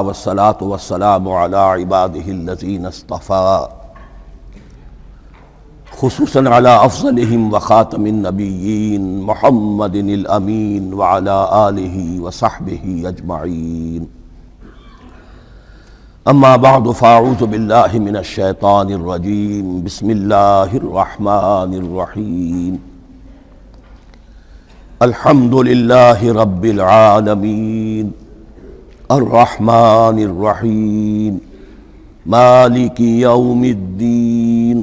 والصلاة والسلام على عباده الذين اصطفى خصوصا على أفضلهم وخاتم النبيين محمد الأمين وعلى آله وصحبه أجمعين. أما بعد فأعوذ بالله من الشيطان الرجيم. بسم الله الرحمن الرحيم. الحمد لله رب العالمين الرحمن الرحيم مالك يوم الدين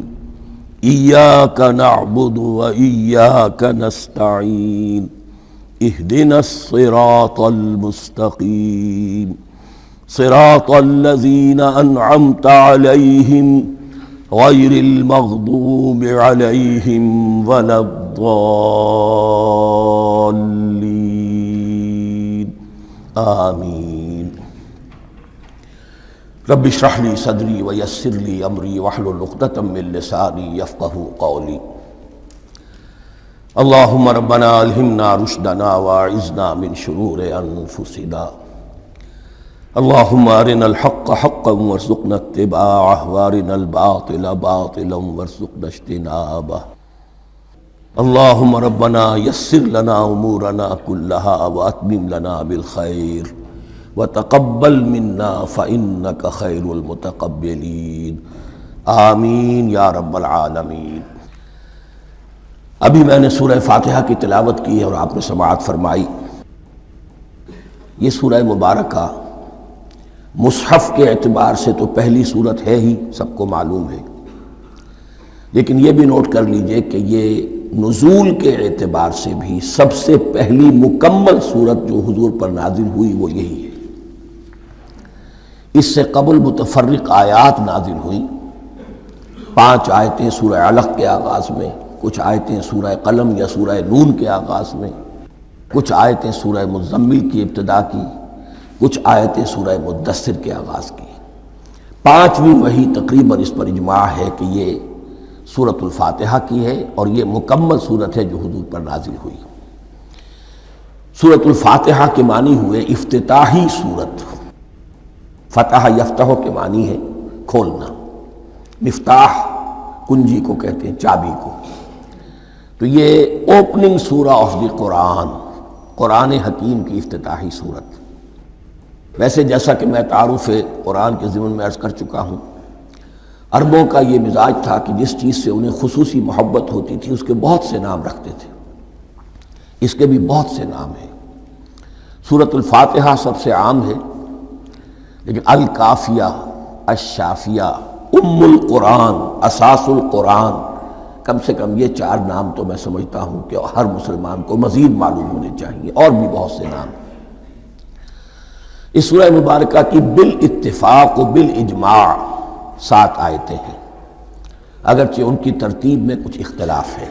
إياك نعبد وإياك نستعين اهدنا الصراط المستقيم صراط الذين أنعمت عليهم غير المغضوب عليهم ولا الضالين آمين. رب اشرح لي صدري ويسر لي أمري واحلل عقدة من لساني يفقهوا قولي. اللهم ربنا ألهمنا رشدنا وأعذنا من شرور أنفسنا. اللهم أرنا الحق حقا وارزقنا اتباعه وأرنا الباطل باطلا وارزقنا اجتنابه. اللهم ربنا يسر لنا أمورنا كلها وأتمم لنا بالخير وتقبل منا فإنك خير المتقبلين آمین یا رب العالمین. ابھی میں نے سورہ فاتحہ کی تلاوت کی ہے اور آپ نے سماعت فرمائی. یہ سورہ مبارکہ مصحف کے اعتبار سے تو پہلی صورت ہے ہی، سب کو معلوم ہے، لیکن یہ بھی نوٹ کر لیجئے کہ یہ نزول کے اعتبار سے بھی سب سے پہلی مکمل صورت جو حضور پر نازل ہوئی وہ یہی ہے. اس سے قبل متفرق آیات نازل ہوئیں، 5 آیتیں سورہ علق کے آغاز میں، کچھ آیتیں سورہ قلم یا سورہ نون کے آغاز میں، کچھ آیتیں سورہ مزمل کی ابتدا کی، کچھ آیتیں سورہ مدثر کے آغاز کی. 5ویں وحی تقریباً اس پر اجماع ہے کہ یہ سورۃ الفاتحہ کی ہے اور یہ مکمل سورت ہے جو حضور پر نازل ہوئی. سورۃ الفاتحہ کے معنی ہوئے افتتاحی سورت. فتح یفتح کے معنی ہے کھولنا، مفتاح کنجی کو کہتے ہیں، چابی کو. تو یہ اوپننگ سورہ آف دی قرآن، قرآن حکیم کی افتتاحی سورت. ویسے جیسا کہ میں تعارف قرآن کے ضمن میں عرض کر چکا ہوں، عربوں کا یہ مزاج تھا کہ جس چیز سے انہیں خصوصی محبت ہوتی تھی اس کے بہت سے نام رکھتے تھے. اس کے بھی بہت سے نام ہیں. سورۃ الفاتحہ سب سے عام ہے، لیکن الکافیہ، الشافیہ، ام القرآن، اساس القرآن، کم سے کم یہ 4 نام تو میں سمجھتا ہوں کہ ہر مسلمان کو مزید معلوم ہونے چاہیے، اور بھی بہت سے نام. اس سورہ مبارکہ کی بالاتفاق و بالاجماع 7 آیتیں ہیں، اگرچہ ان کی ترتیب میں کچھ اختلاف ہے.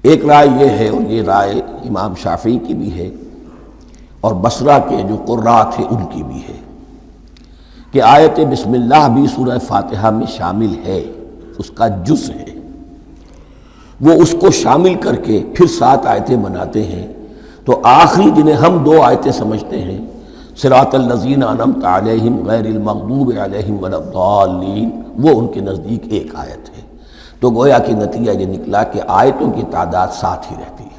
ایک رائے یہ ہے، اور یہ رائے امام شافعی کی بھی ہے اور بصرہ کے جو قراء تھے ان کی بھی ہے، کہ آیت بسم اللہ بھی سورہ فاتحہ میں شامل ہے، اس کا جز ہے. وہ اس کو شامل کر کے پھر 7 آیتیں بناتے ہیں. تو آخری جنہیں ہم 2 آیتیں سمجھتے ہیں، صراط الذین انعمت علیہم غیر المغضوب علیہم ولا الضالین، وہ ان کے نزدیک ایک آیت ہے. تو گویا کہ نتیجہ یہ نکلا کہ آیتوں کی تعداد 7 ہی رہتی ہے.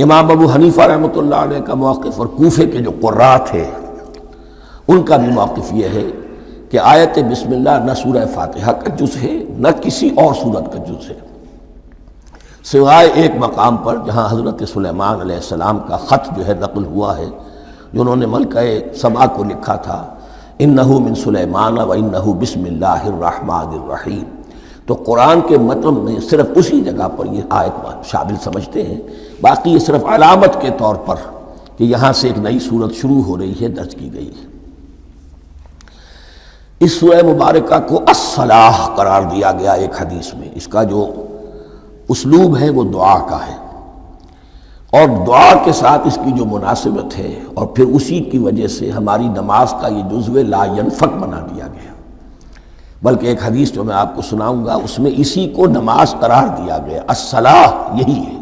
امام ابو حنیفہ رحمۃ اللہ علیہ کا موقف اور کوفے کے جو قراء تھے ان کا بھی موقف یہ ہے کہ آیت بسم اللہ نہ سورہ فاتحہ کا جز ہے نہ کسی اور سورت کا جز ہے، سوائے ایک مقام پر جہاں حضرت سلیمان علیہ السلام کا خط جو ہے نقل ہوا ہے، جو انہوں نے ملکہ سبا کو لکھا تھا، انہ من سلیمان و انہ بسم اللہ الرحمن الرحیم. تو قرآن کے متن میں صرف اسی جگہ پر یہ آیت شامل سمجھتے ہیں، باقی یہ صرف علامت کے طور پر کہ یہاں سے ایک نئی سورت شروع ہو رہی ہے درج کی گئی ہے. اس سورہ مبارکہ کو الصلاح قرار دیا گیا ایک حدیث میں. اس کا جو اسلوب ہے وہ دعا کا ہے، اور دعا کے ساتھ اس کی جو مناسبت ہے، اور پھر اسی کی وجہ سے ہماری نماز کا یہ جزو لا ینفک بنا دیا گیا. بلکہ ایک حدیث جو میں آپ کو سناؤں گا اس میں اسی کو نماز قرار دیا گیا، الصلاح یہی ہے.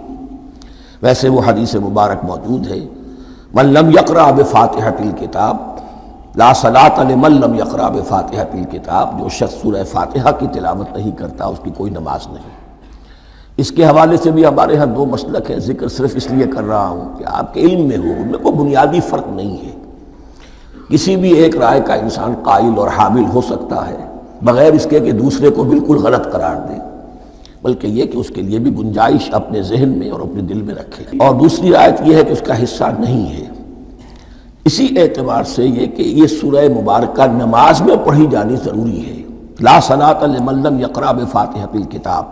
ویسے وہ حدیث مبارک موجود ہے، من لم یقرأ بفاتحۃ الکتاب لا صلاۃ لمن لم یقرأ بفاتحۃ الکتاب، جو شخص سورہ فاتحہ کی تلاوت نہیں کرتا اس کی کوئی نماز نہیں۔ اس کے حوالے سے بھی ہمارے ہاں دو مسلک ہیں، ذکر صرف اس لیے کر رہا ہوں کہ آپ کے علم میں ہو، ان میں کوئی بنیادی فرق نہیں ہے۔ کسی بھی ایک رائے کا انسان قائل اور حامل ہو سکتا ہے بغیر اس کے کہ دوسرے کو بالکل غلط قرار دے، بلکہ یہ کہ اس کے لیے بھی گنجائش اپنے ذہن میں اور اپنے دل میں رکھے۔ اور دوسری رائے یہ ہے کہ اس کا حصہ نہیں ہے۔ اسی اعتبار سے یہ کہ یہ سورہ مبارکہ نماز میں پڑھی جانی ضروری ہے، لا صلاۃ لمن لم یقرأ بفاتحۃ الکتاب۔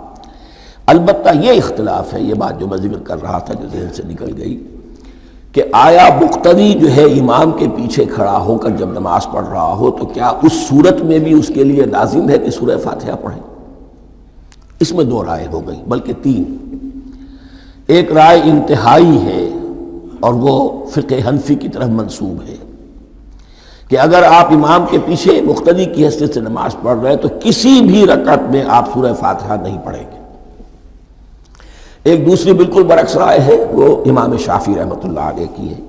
البتہ یہ اختلاف ہے، یہ بات جو میں ذکر کر رہا تھا جو ذہن سے نکل گئی، کہ آیا مقتدی جو ہے امام کے پیچھے کھڑا ہو کر جب نماز پڑھ رہا ہو تو کیا اس صورت میں بھی اس کے لیے لازم ہے کہ سورہ فاتحہ پڑھے؟ اس میں دو رائے ہو گئی، بلکہ تین۔ ایک رائے انتہائی ہے اور وہ فقہ حنفی کی طرف منسوب ہے کہ اگر آپ امام کے پیچھے مقتدی کی حیثیت سے نماز پڑھ رہے ہیں تو کسی بھی رکعت میں آپ سورہ فاتحہ نہیں پڑھیں گے۔ ایک دوسری بالکل برعکس رائے ہے، وہ امام شافعی رحمۃ اللہ علیہ کی ہے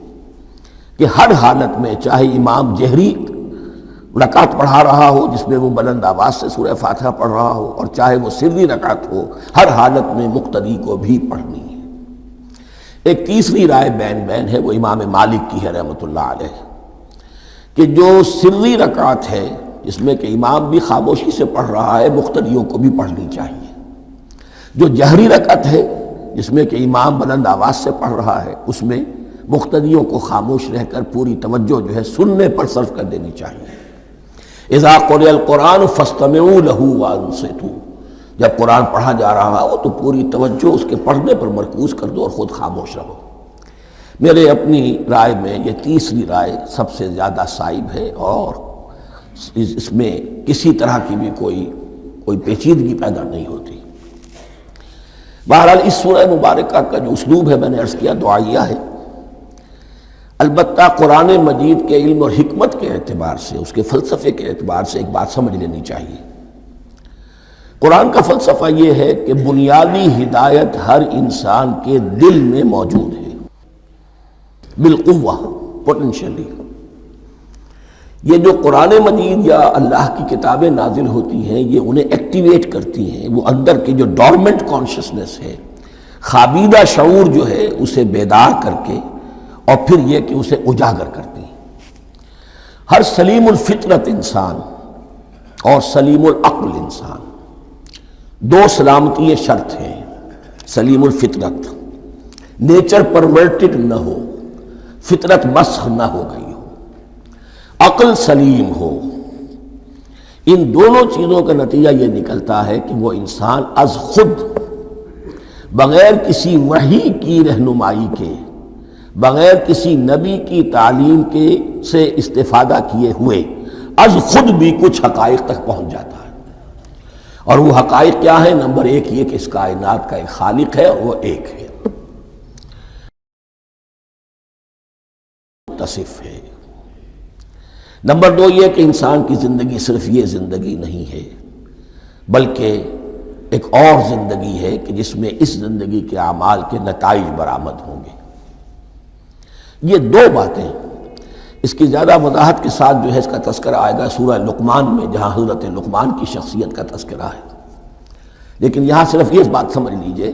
کہ ہر حالت میں چاہے امام جہری رکعت پڑھا رہا ہو جس میں وہ بلند آواز سے سورہ فاتحہ پڑھ رہا ہو، اور چاہے وہ سری رکعت ہو، ہر حالت میں مقتدی کو بھی پڑھنی ہے۔ ایک تیسری رائے بین بین ہے، وہ امام مالک کی ہے رحمۃ اللہ علیہ، کہ جو سری رکعت ہے جس میں کہ امام بھی خاموشی سے پڑھ رہا ہے مقتدیوں کو بھی پڑھنی چاہیے۔ جو جہری رکعت ہے جس میں کہ امام بلند آواز سے پڑھ رہا ہے اس میں مقتدیوں کو خاموش رہ کر پوری توجہ جو ہے سننے پر صرف کر دینی چاہیے۔ اذا قرئ القرآن فاستمعوا له وانصتوا، جب قرآن پڑھا جا رہا ہو تو پوری توجہ اس کے پڑھنے پر مرکوز کر دو اور خود خاموش رہو۔ میرے اپنی رائے میں یہ تیسری رائے سب سے زیادہ صائب ہے اور اس میں کسی طرح کی بھی کوئی پیچیدگی پیدا نہیں ہوتی۔ بہرحال اس سورہ مبارکہ کا جو اسلوب ہے میں نے عرض کیا دعائیہ ہے، البتہ قرآن مجید کے علم اور حکمت کے اعتبار سے، اس کے فلسفے کے اعتبار سے ایک بات سمجھ لینی چاہیے۔ قرآن کا فلسفہ یہ ہے کہ بنیادی ہدایت ہر انسان کے دل میں موجود ہے، بالقوہ، پوٹینشلی۔ یہ جو قرآن مجید یا اللہ کی کتابیں نازل ہوتی ہیں یہ انہیں ایکٹیویٹ کرتی ہیں، وہ اندر کی جو ڈورمنٹ کانشسنس ہے، خابیدہ شعور جو ہے اسے بیدار کر کے اور پھر یہ کہ اسے اجاگر کرتی ہیں۔ ہر سلیم الفطرت انسان اور سلیم العقل انسان، دو سلامتی شرط ہیں۔ سلیم الفطرت، نیچر پرورٹڈ نہ ہو، فطرت مسخ نہ ہو گئی ہو، عقل سلیم ہو۔ ان دونوں چیزوں کا نتیجہ یہ نکلتا ہے کہ وہ انسان از خود بغیر کسی وحی کی رہنمائی کے، بغیر کسی نبی کی تعلیم کے سے استفادہ کیے ہوئے از خود بھی کچھ حقائق تک پہنچ جاتا ہے۔ اور وہ حقائق کیا ہیں؟ نمبر ایک یہ کہ اس کائنات کا ایک خالق ہے اور وہ ایک ہے، متصف ہے۔ نمبر دو یہ کہ انسان کی زندگی صرف یہ زندگی نہیں ہے بلکہ ایک اور زندگی ہے کہ جس میں اس زندگی کے اعمال کے نتائج برآمد ہوں گے۔ یہ دو باتیں، اس کی زیادہ وضاحت کے ساتھ جو ہے اس کا تذکرہ آئے گا سورہ لقمان میں، جہاں حضرت لقمان کی شخصیت کا تذکرہ ہے۔ لیکن یہاں صرف یہ بات سمجھ لیجئے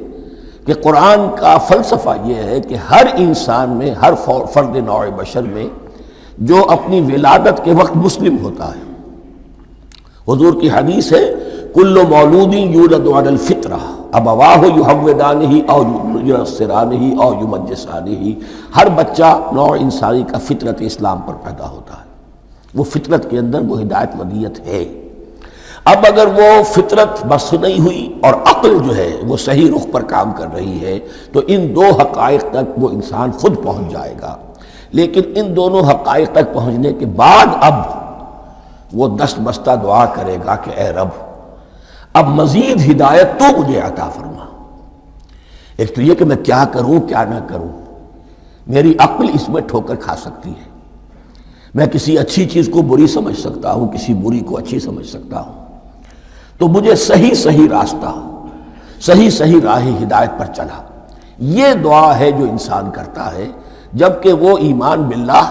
کہ قرآن کا فلسفہ یہ ہے کہ ہر انسان میں، ہر فرد نوع بشر میں جو اپنی ولادت کے وقت مسلم ہوتا ہے، حضور کی حدیث ہے کل مولود یولد علی الفطرہ ابواہ یحودانہ او ینصرانہ او یمجسانہ، ہر بچہ نوع انسانی کا فطرت اسلام پر پیدا ہوتا ہے، وہ فطرت کے اندر وہ ہدایت ودیت ہے۔ اب اگر وہ فطرت بس نہیں ہوئی اور عقل جو ہے وہ صحیح رخ پر کام کر رہی ہے تو ان دو حقائق تک وہ انسان خود پہنچ جائے گا۔ لیکن ان دونوں حقائق تک پہنچنے کے بعد اب وہ دست بستہ دعا کرے گا کہ اے رب اب مزید ہدایت تو مجھے عطا فرما۔ ایک تو یہ کہ میں کیا کروں کیا نہ کروں، میری عقل اس میں ٹھوکر کھا سکتی ہے، میں کسی اچھی چیز کو بری سمجھ سکتا ہوں، کسی بری کو اچھی سمجھ سکتا ہوں، تو مجھے صحیح راستہ، صحیح راہ ہدایت پر چلا۔ یہ دعا ہے جو انسان کرتا ہے، جبکہ وہ ایمان باللہ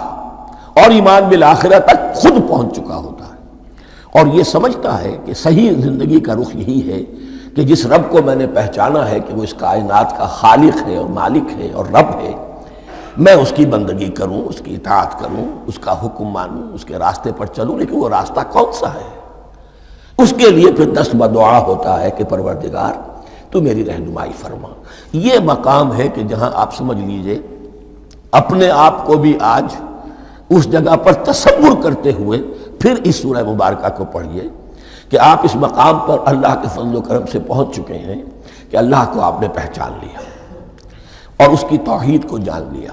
اور ایمان بالآخرہ تک خود پہنچ چکا ہوتا ہے، اور یہ سمجھتا ہے کہ صحیح زندگی کا رخ یہی ہے کہ جس رب کو میں نے پہچانا ہے کہ وہ اس کائنات کا خالق ہے اور مالک ہے اور رب ہے، میں اس کی بندگی کروں، اس کی اطاعت کروں، اس کا حکم مانوں، اس کے راستے پر چلوں۔ لیکن وہ راستہ کون سا ہے؟ اس کے لیے پھر دست بدعا ہوتا ہے کہ پروردگار تو میری رہنمائی فرما۔ یہ مقام ہے کہ جہاں آپ سمجھ لیجئے اپنے آپ کو بھی آج اس جگہ پر تصور کرتے ہوئے پھر اس سورہ مبارکہ کو پڑھیے کہ آپ اس مقام پر اللہ کے فضل و کرم سے پہنچ چکے ہیں کہ اللہ کو آپ نے پہچان لیا اور اس کی توحید کو جان لیا،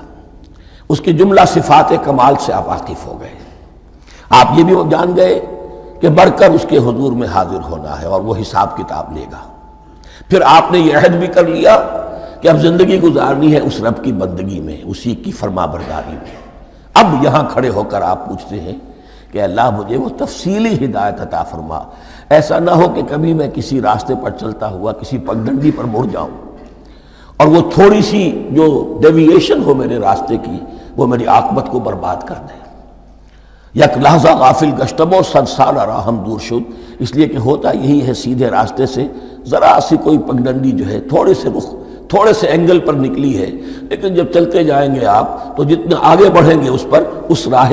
اس کی جملہ صفات کمال سے آپ واقف ہو گئے، آپ یہ بھی جان گئے کہ بڑھ کر اس کے حضور میں حاضر ہونا ہے اور وہ حساب کتاب لے گا۔ پھر آپ نے یہ عہد بھی کر لیا کہ اب زندگی گزارنی ہے اس رب کی بندگی میں، اسی کی فرما برداری میں۔ اب یہاں کھڑے ہو کر آپ پوچھتے ہیں کہ اللہ مجھے وہ تفصیلی ہدایت عطا فرما، ایسا نہ ہو کہ کبھی میں کسی راستے پر چلتا ہوا کسی پگڈنڈی پر مڑ جاؤں اور وہ تھوڑی سی جو ڈیوییشن ہو میرے راستے کی وہ میری عاقبت کو برباد کر دے۔ یک لحظہ غافل گشتم و صد سال راہم دور شد، اس لیے کہ ہوتا یہی ہے سیدھے راستے سے ذرا سی کوئی پگڈنڈی جو ہے تھوڑے سے اینگل پر نکلی ہے، لیکن جب چلتے جائیں گے آپ تو جتنے آگے بڑھیں گے اس پر، اس راہ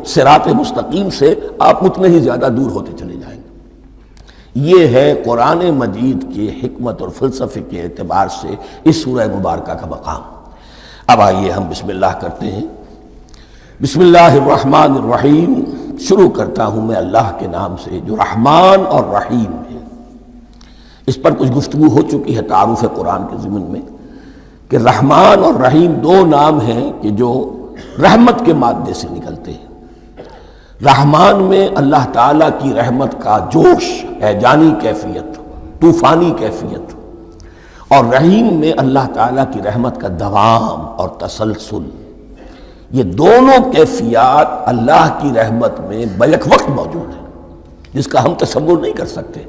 صراط مستقیم سے آپ اتنے ہی زیادہ دور ہوتے چلے جائیں گے۔ یہ ہے قرآن مجید کی حکمت اور فلسفے کے اعتبار سے اس سورہ مبارکہ کا مقام۔ اب آئیے ہم بسم اللہ کرتے ہیں۔ بسم اللہ الرحمن الرحیم، شروع کرتا ہوں میں اللہ کے نام سے جو رحمان اور رحیم ہے۔ اس پر کچھ گفتگو ہو چکی ہے تعارف قرآن کے ضمن میں کہ رحمان اور رحیم دو نام ہیں کہ جو رحمت کے مادے سے نکلتے ہیں۔ رحمان میں اللہ تعالیٰ کی رحمت کا جوش ہے، جانی کیفیت، طوفانی کیفیت، اور رحیم میں اللہ تعالیٰ کی رحمت کا دوام اور تسلسل۔ یہ دونوں کیفیات اللہ کی رحمت میں بیک وقت موجود ہیں، جس کا ہم تصور نہیں کر سکتے۔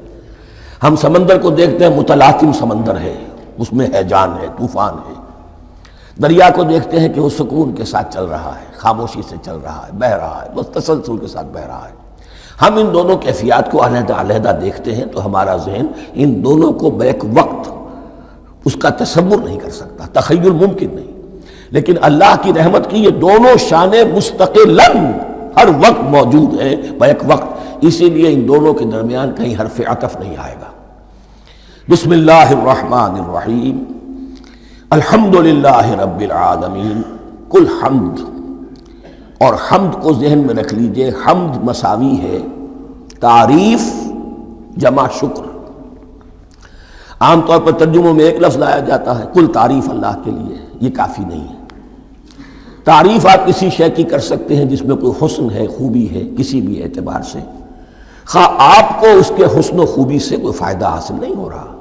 ہم سمندر کو دیکھتے ہیں، متلاطم سمندر ہے، اس میں ہیجان ہے، طوفان ہے۔ دریا کو دیکھتے ہیں کہ وہ سکون کے ساتھ چل رہا ہے، خاموشی سے چل رہا ہے، بہہ رہا ہے، بس تسلسل کے ساتھ بہہ رہا ہے۔ ہم ان دونوں کیفیات کو علیحدہ علیحدہ دیکھتے ہیں تو ہمارا ذہن ان دونوں کو بیک وقت اس کا تصور نہیں کر سکتا، تخیل ممکن نہیں۔ لیکن اللہ کی رحمت کی یہ دونوں شانیں مستقلاً ہر وقت موجود ہیں، بیک وقت، اسی لیے ان دونوں کے درمیان کہیں حرف عطف نہیں آئے گا۔ بسم اللہ الرحمن الرحیم، الحمدللہ رب العالمین۔ کل حمد، اور حمد کو ذہن میں رکھ لیجئے، حمد مساوی ہے تعریف جمع شکر۔ عام طور پر ترجموں میں ایک لفظ لایا جاتا ہے، کل تعریف اللہ کے لیے، یہ کافی نہیں ہے۔ تعریف آپ کسی شے کی کر سکتے ہیں جس میں کوئی حسن ہے، خوبی ہے، کسی بھی اعتبار سے، خواہ آپ کو اس کے حسن و خوبی سے کوئی فائدہ حاصل نہیں ہو رہا۔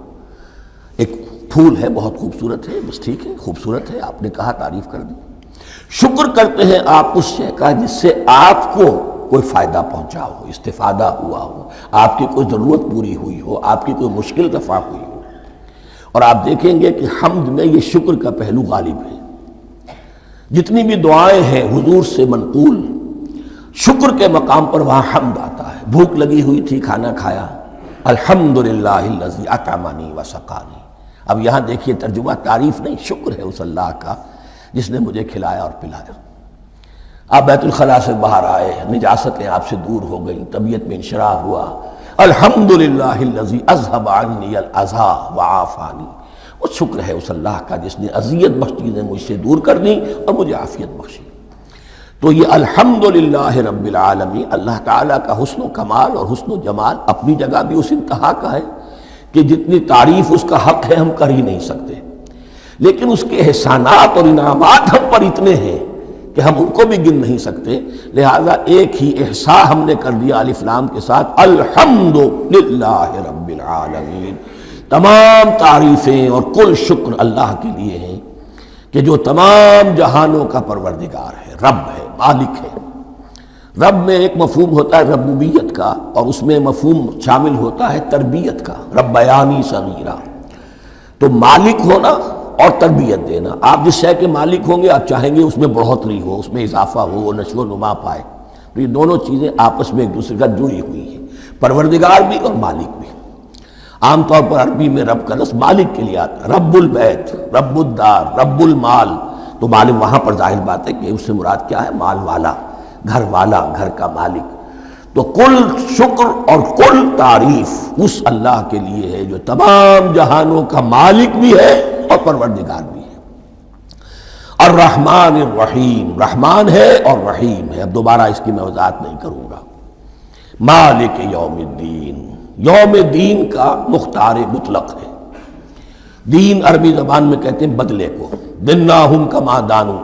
ایک پھول ہے، بہت خوبصورت ہے، بس ٹھیک ہے، خوبصورت ہے، آپ نے کہا، تعریف کر دی۔ شکر کرتے ہیں آپ اس شے کا جس سے آپ کو کوئی فائدہ پہنچا ہو، استفادہ ہوا ہو، آپ کی کوئی ضرورت پوری ہوئی ہو، آپ کی کوئی مشکل رفع ہوئی ہو۔ اور آپ دیکھیں گے کہ حمد میں یہ شکر کا پہلو غالب ہے۔ جتنی بھی دعائیں ہیں حضور سے منقول، شکر کے مقام پر وہاں حمد آتا ہے۔ بھوک لگی ہوئی تھی، کھانا کھایا، الحمدللہ الذی اطعمنی وسقانی۔ اب یہاں دیکھیے ترجمہ تعریف نہیں، شکر ہے اس اللہ کا جس نے مجھے کھلایا اور پلایا۔ آپ بیت الخلاء سے باہر آئے، نجاستیں آپ سے دور ہو گئیں، طبیعت میں انشراح ہوا، الحمدللہ الذی اذھب عنی الاذی وعافانی۔ وہ شکر ہے اس اللہ کا جس نے اذیت بخش چیزیں مجھ سے دور کر دیں اور مجھے عافیت بخشی۔ تو یہ الحمدللہ رب العالمین، اللہ تعالیٰ کا حسن و کمال اور حسن و جمال اپنی جگہ بھی اس انتہا کا ہے کہ جتنی تعریف اس کا حق ہے ہم کر ہی نہیں سکتے، لیکن اس کے احسانات اور انعامات ہم پر اتنے ہیں کہ ہم ان کو بھی گن نہیں سکتے۔ لہذا ایک ہی احصاء ہم نے کر دیا الف لام کے ساتھ، الحمدللہ رب العالمین۔ تمام تعریفیں اور کل شکر اللہ کے لیے ہیں کہ جو تمام جہانوں کا پروردگار ہے، رب ہے، مالک ہے۔ رب میں ایک مفہوم ہوتا ہے ربوبیت کا، اور اس میں مفہوم شامل ہوتا ہے تربیت کا، ربیانی صغیرہ۔ تو مالک ہونا اور تربیت دینا۔ آپ جس شے کے مالک ہوں گے آپ چاہیں گے اس میں بڑھوتری ہو، اس میں اضافہ ہو، وہ نشو و نما پائے۔ تو یہ دونوں چیزیں آپس میں ایک دوسرے کا جڑی ہوئی ہیں، پروردگار بھی اور مالک بھی۔ عام طور پر عربی میں رب کا لفظ مالک کے لیے آتا ہے، رب البیت، رب الدار، رب المال۔ تو مالک وہاں پر ظاہر بات ہے کہ اس سے مراد کیا ہے؟ مال والا، گھر والا، گھر کا مالک۔ تو کل شکر اور کل تعریف اس اللہ کے لیے ہے جو تمام جہانوں کا مالک بھی ہے اور پروردگار بھی ہے۔ الرحمن الرحیم، رحمان ہے اور رحیم ہے۔ اب دوبارہ اس کی میں وضاحت نہیں کروں گا۔ مالک یوم الدین، یوم دین کا مختار مطلق ہے۔ دین عربی زبان میں کہتے ہیں بدلے کو، دناہم کما دانو،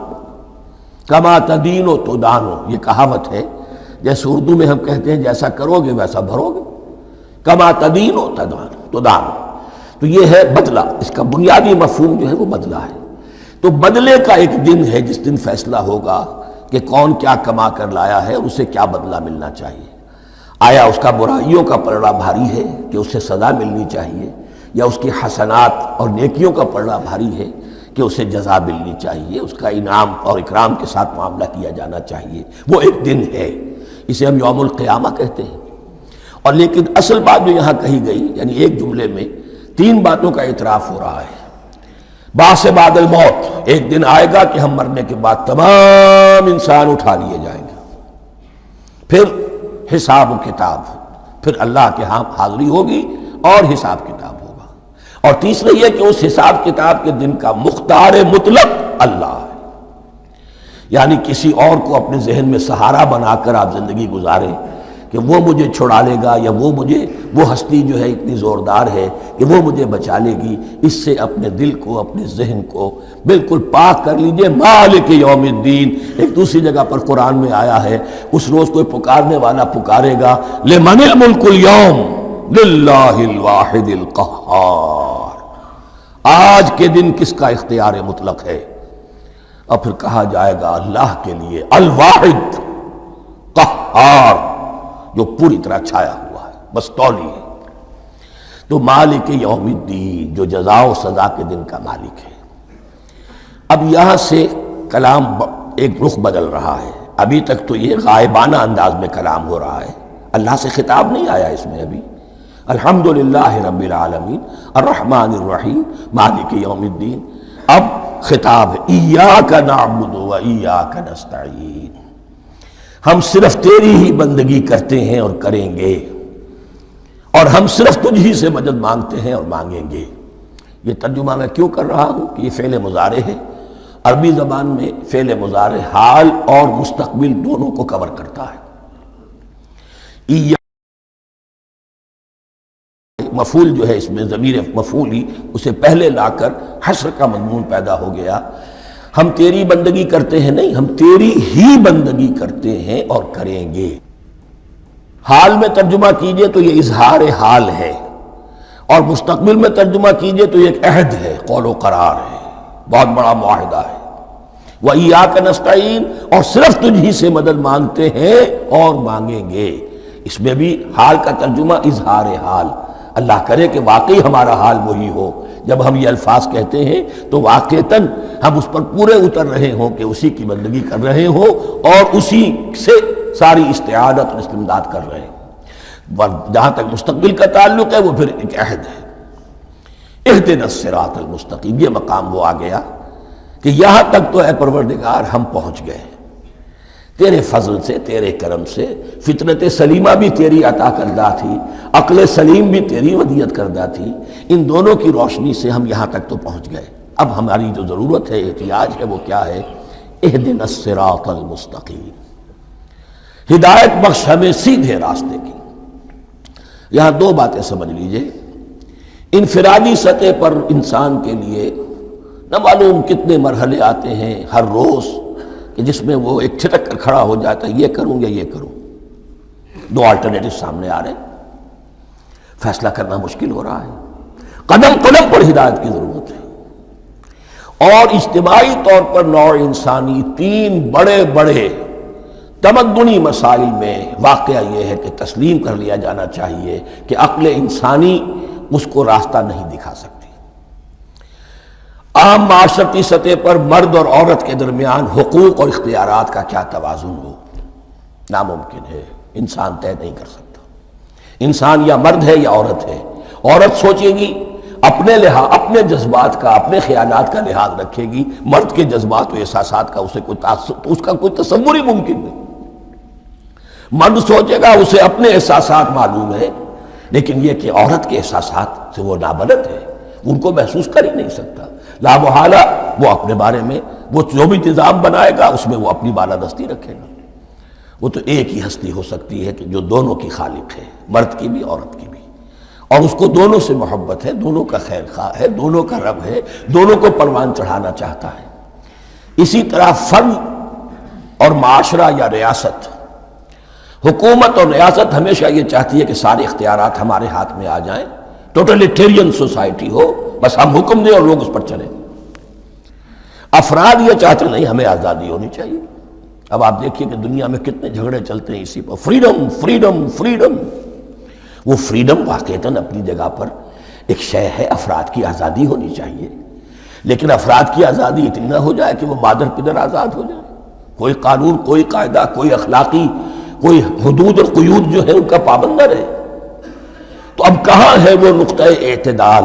کما تدینو تو دانو، یہ کہاوت ہے۔ جیسے اردو میں ہم کہتے ہیں جیسا کرو گے ویسا بھرو گے، کما تدینو تو دانو، تو یہ ہے بدلہ۔ اس کا بنیادی مفہوم جو ہے وہ بدلہ ہے۔ تو بدلے کا ایک دن ہے جس دن فیصلہ ہوگا کہ کون کیا کما کر لایا ہے اور اسے کیا بدلہ ملنا چاہیے۔ آیا اس کا برائیوں کا پلڑا بھاری ہے کہ اسے سزا ملنی چاہیے، یا اس کی حسنات اور نیکیوں کا پلڑا بھاری ہے کہ اسے جزا ملنی چاہیے، اس کا انعام اور اکرام کے ساتھ معاملہ کیا جانا چاہیے۔ وہ ایک دن ہے، اسے ہم یوم القیامہ کہتے ہیں۔ اور لیکن اصل بات جو یہاں کہی گئی، یعنی ایک جملے میں تین باتوں کا اعتراف ہو رہا ہے۔ بعث بعد الموت، ایک دن آئے گا کہ ہم مرنے کے بعد تمام انسان اٹھا لیے جائیں گے۔ پھر حساب و کتاب، پھر اللہ کے ہاں حاضری ہوگی اور حساب کتاب ہوگا۔ اور تیسرا یہ کہ اس حساب کتاب کے دن کا مختار مطلق اللہ ہے، یعنی کسی اور کو اپنے ذہن میں سہارا بنا کر آپ زندگی گزاریں کہ وہ مجھے چھڑا لے گا، یا وہ ہستی جو ہے اتنی زوردار ہے کہ وہ مجھے بچا لے گی، اس سے اپنے دل کو، اپنے ذہن کو بالکل پاک کر لیجئے۔ مالک یوم الدین ایک دوسری جگہ پر قرآن میں آیا ہے، اس روز کوئی پکارنے والا پکارے گا لمن الملک اليوم للہ الواحد القہار، آج کے دن کس کا اختیار مطلق ہے؟ اور پھر کہا جائے گا اللہ کے لیے، الواحد قہار، جو پوری طرح چھایا ہوا ہے، بس تولی ہے۔ تو مالک یوم الدین، جو جزا و سزا کے دن کا مالک ہے۔ اب یہاں سے کلام ایک رخ بدل رہا ہے۔ ابھی تک تو یہ غائبانہ انداز میں کلام ہو رہا ہے، اللہ سے خطاب نہیں آیا اس میں ابھی۔ الحمدللہ رب العالمین الرحمن الرحیم مالک یوم الدین۔ اب خطاب ہے، ایاک نعبد و ایاک نستعین، ہم صرف تیری ہی بندگی کرتے ہیں اور کریں گے، اور ہم صرف تجھ ہی سے مدد مانگتے ہیں اور مانگیں گے۔ یہ ترجمہ میں کیوں کر رہا ہوں کہ یہ فعل مضارع ہے۔ عربی زبان میں فعل مضارع حال اور مستقبل دونوں کو کور کرتا ہے۔ مفعول جو ہے اس میں ضمیر مفعولی اسے پہلے لا کر حشر کا مضمون پیدا ہو گیا۔ ہم تیری بندگی کرتے ہیں نہیں، ہم تیری ہی بندگی کرتے ہیں اور کریں گے۔ حال میں ترجمہ کیجئے تو یہ اظہار حال ہے، اور مستقبل میں ترجمہ کیجئے تو یہ ایک عہد ہے، قول و قرار ہے، بہت بڑا معاہدہ ہے۔ وَإِيَّاكَ نَسْتَعِينُ، اور صرف تجھ ہی سے مدد مانگتے ہیں اور مانگیں گے۔ اس میں بھی حال کا ترجمہ اظہار حال، اللہ کرے کہ واقعی ہمارا حال وہی ہو، جب ہم یہ الفاظ کہتے ہیں تو واقعتاً ہم اس پر پورے اتر رہے ہوں کہ اسی کی بندگی کر رہے ہوں اور اسی سے ساری استعانت اور استمداد کر رہے ہیں۔ جہاں تک مستقبل کا تعلق ہے وہ پھر ایک عہد ہے، اہدنا الصراط المستقیم۔ یہ مقام وہ آ گیا کہ یہاں تک تو اے پروردگار ہم پہنچ گئے، تیرے فضل سے، تیرے کرم سے۔ فطرت سلیمہ بھی تیری عطا کردہ تھی، عقل سلیم بھی تیری ودیت کردہ تھی، ان دونوں کی روشنی سے ہم یہاں تک تو پہنچ گئے۔ اب ہماری جو ضرورت ہے، احتیاج ہے، وہ کیا ہے؟ اہدنا الصراط المستقیم، ہدایت بخش ہمیں سیدھے راستے کی۔ یہاں دو باتیں سمجھ لیجئے۔ انفرادی سطح پر انسان کے لیے نہ معلوم کتنے مرحلے آتے ہیں ہر روز کہ جس میں وہ ایک چھٹک کر کھڑا ہو جاتا ہے، یہ کروں یا یہ کروں۔ دو آلٹرنیٹو سامنے آ رہے ہیں، فیصلہ کرنا مشکل ہو رہا ہے۔ قدم قدم پر ہدایت کی ضرورت ہے۔ اور اجتماعی طور پر نوع انسانی تین بڑے بڑے تمدنی مسائل میں واقعہ یہ ہے کہ تسلیم کر لیا جانا چاہیے کہ عقل انسانی اس کو راستہ نہیں دکھا سکتی۔ عام معاشرتی سطح پر مرد اور عورت کے درمیان حقوق اور اختیارات کا کیا توازن ہو، ناممکن ہے، انسان طے نہیں کر سکتا۔ انسان یا مرد ہے یا عورت ہے۔ عورت سوچے گی اپنے لحاظ، اپنے جذبات کا، اپنے خیالات کا لحاظ رکھے گی، مرد کے جذبات و احساسات کا اس کا کوئی تصور ہی ممکن نہیں۔ مرد سوچے گا اسے اپنے احساسات معلوم ہے، لیکن یہ کہ عورت کے احساسات سے وہ نابلد ہے، ان کو محسوس کر ہی نہیں سکتا۔ لا محالہ وہ اپنے بارے میں وہ جو بھی نظام بنائے گا اس میں وہ اپنی بالادستی رکھے گا۔ وہ تو ایک ہی ہستی ہو سکتی ہے کہ جو دونوں کی خالق ہے، مرد کی بھی عورت کی بھی، اور اس کو دونوں سے محبت ہے، دونوں کا خیر خواہ ہے، دونوں کا رب ہے، دونوں کو پروان چڑھانا چاہتا ہے۔ اسی طرح فرد اور معاشرہ یا ریاست، حکومت اور ریاست ہمیشہ یہ چاہتی ہے کہ سارے اختیارات ہمارے ہاتھ میں آ جائیں، ٹوٹلیٹیرین سوسائٹی ہو، بس ہم حکم دیں اور لوگ اس پر چلیں۔ افراد یہ چاہتے نہیں، ہمیں آزادی ہونی چاہیے۔ اب آپ دیکھیے کہ دنیا میں کتنے جھگڑے چلتے ہیں اسی پر، فریڈم فریڈم فریڈم۔ وہ فریڈم واقعتاً اپنی جگہ پر ایک شے ہے، افراد کی آزادی ہونی چاہیے، لیکن افراد کی آزادی اتنی نہ ہو جائے کہ وہ مادر پدر آزاد ہو جائے، کوئی قانون، کوئی قاعدہ، کوئی اخلاقی، کوئی حدود اور قیود جو ہے ان کا پابند نہ رہے۔ تو اب کہاں ہے وہ نقطہ اعتدال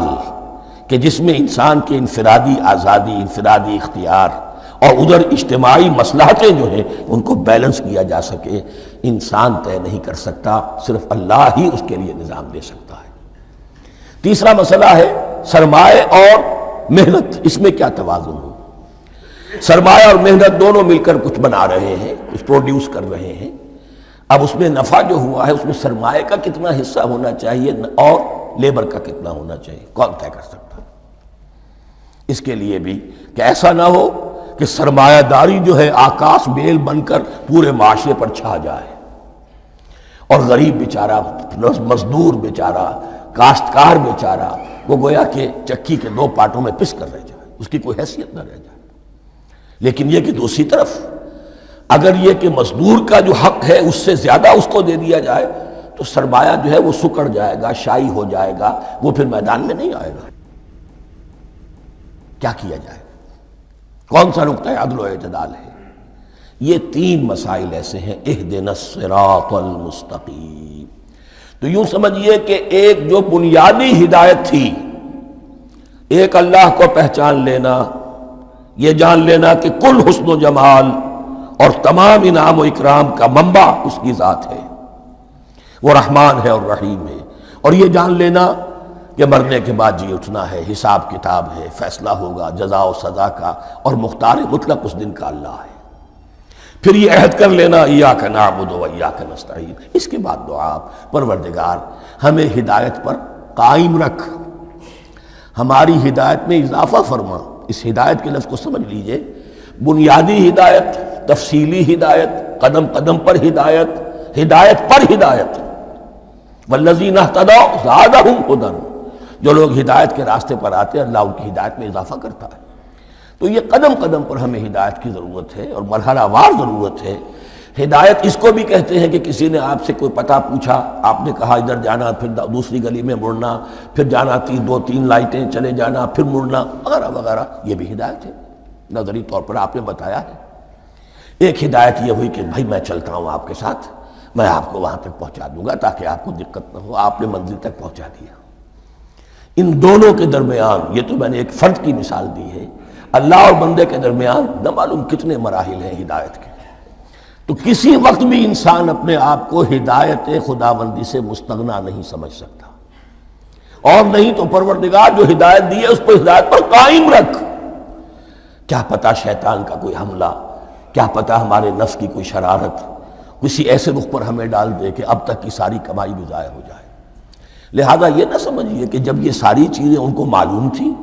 کہ جس میں انسان کے انفرادی آزادی، انفرادی اختیار اور ادھر اجتماعی مصلحتیں جو ہیں ان کو بیلنس کیا جا سکے؟ انسان طے نہیں کر سکتا، صرف اللہ ہی اس کے لیے نظام دے سکتا ہے۔ تیسرا مسئلہ ہے سرمایہ اور محنت، اس میں کیا توازن ہو؟ سرمایہ اور محنت دونوں مل کر کچھ بنا رہے ہیں، کچھ پروڈیوس کر رہے ہیں۔ اب اس میں نفع جو ہوا ہے اس میں سرمایہ کا کتنا حصہ ہونا چاہیے اور لیبر کا کتنا ہونا چاہیے، کون طے کر سکتا ہے؟ اس کے لیے بھی کہ ایسا نہ ہو کہ سرمایہ داری جو ہے آکاش بیل بن کر پورے معاشرے پر چھا جائے، اور غریب بیچارہ، مزدور بیچارہ، کاشتکار بیچارہ وہ گویا کہ چکی کے دو پارٹوں میں پس کر رہ جائے، اس کی کوئی حیثیت نہ رہ جائے۔ لیکن یہ کہ دوسری طرف اگر یہ کہ مزدور کا جو حق ہے اس سے زیادہ اس کو دے دیا جائے تو سرمایہ جو ہے وہ سکڑ جائے گا، شائی ہو جائے گا، وہ پھر میدان میں نہیں آئے گا۔ کیا کیا جائے؟ کون سا نقطہ عدل و اعتدال ہے؟ یہ تین مسائل ایسے ہیں، اہدنا الصراط المستقیم۔ تو یوں سمجھیے کہ ایک جو بنیادی ہدایت تھی، ایک اللہ کو پہچان لینا، یہ جان لینا کہ کل حسن و جمال اور تمام انعام و اکرام کا منبع اس کی ذات ہے، وہ رحمان ہے اور رحیم ہے، اور یہ جان لینا کہ مرنے کے بعد جی اٹھنا ہے، حساب کتاب ہے، فیصلہ ہوگا جزا و سزا کا، اور مختار مطلق اس دن کا اللہ ہے۔ پھر یہ عہد کر لینا ایاک نعبد و ایاک نستعین۔ اس کے بعد دعا، پروردگار ہمیں ہدایت پر قائم رکھ، ہماری ہدایت میں اضافہ فرما۔ اس ہدایت کے لفظ کو سمجھ لیجئے، بنیادی ہدایت، تفصیلی ہدایت، قدم قدم پر ہدایت، ہدایت پر ہدایت۔ والذین اہتدوا زادہم ھدی، جو لوگ ہدایت کے راستے پر آتے ہیں اللہ ان کی ہدایت میں اضافہ کرتا ہے۔ تو یہ قدم قدم پر ہمیں ہدایت کی ضرورت ہے اور مرحلہ وار ضرورت ہے۔ ہدایت اس کو بھی کہتے ہیں کہ کسی نے آپ سے کوئی پتہ پوچھا، آپ نے کہا ادھر جانا، پھر دوسری گلی میں مڑنا، پھر جانا دو تین لائٹیں چلے جانا، پھر مڑنا، وغیرہ وغیرہ، یہ بھی ہدایت ہے، نظری طور پر آپ نے بتایا ہے۔ ایک ہدایت یہ ہوئی کہ بھائی میں چلتا ہوں آپ کے ساتھ، میں آپ کو وہاں تک پہنچا دوں گا تاکہ آپ کو دقت نہ ہو، آپ نے منزل تک پہنچا دیا۔ ان دونوں کے درمیان، یہ تو میں نے ایک فرد کی مثال دی ہے، اللہ اور بندے کے درمیان نہ معلوم کتنے مراحل ہیں ہدایت کے۔ تو کسی وقت بھی انسان اپنے آپ کو ہدایت خداوندی سے مستغنا نہیں سمجھ سکتا، اور نہیں تو پروردگار جو ہدایت دی ہے اس کو ہدایت پر قائم رکھ۔ کیا پتہ شیطان کا کوئی حملہ، کیا پتہ ہمارے نفس کی کوئی شرارت کسی ایسے رخ پر ہمیں ڈال دے کہ اب تک کی ساری کمائی بھی ضائع ہو جائے۔ لہذا یہ نہ سمجھیے کہ جب یہ ساری چیزیں ان کو معلوم تھی،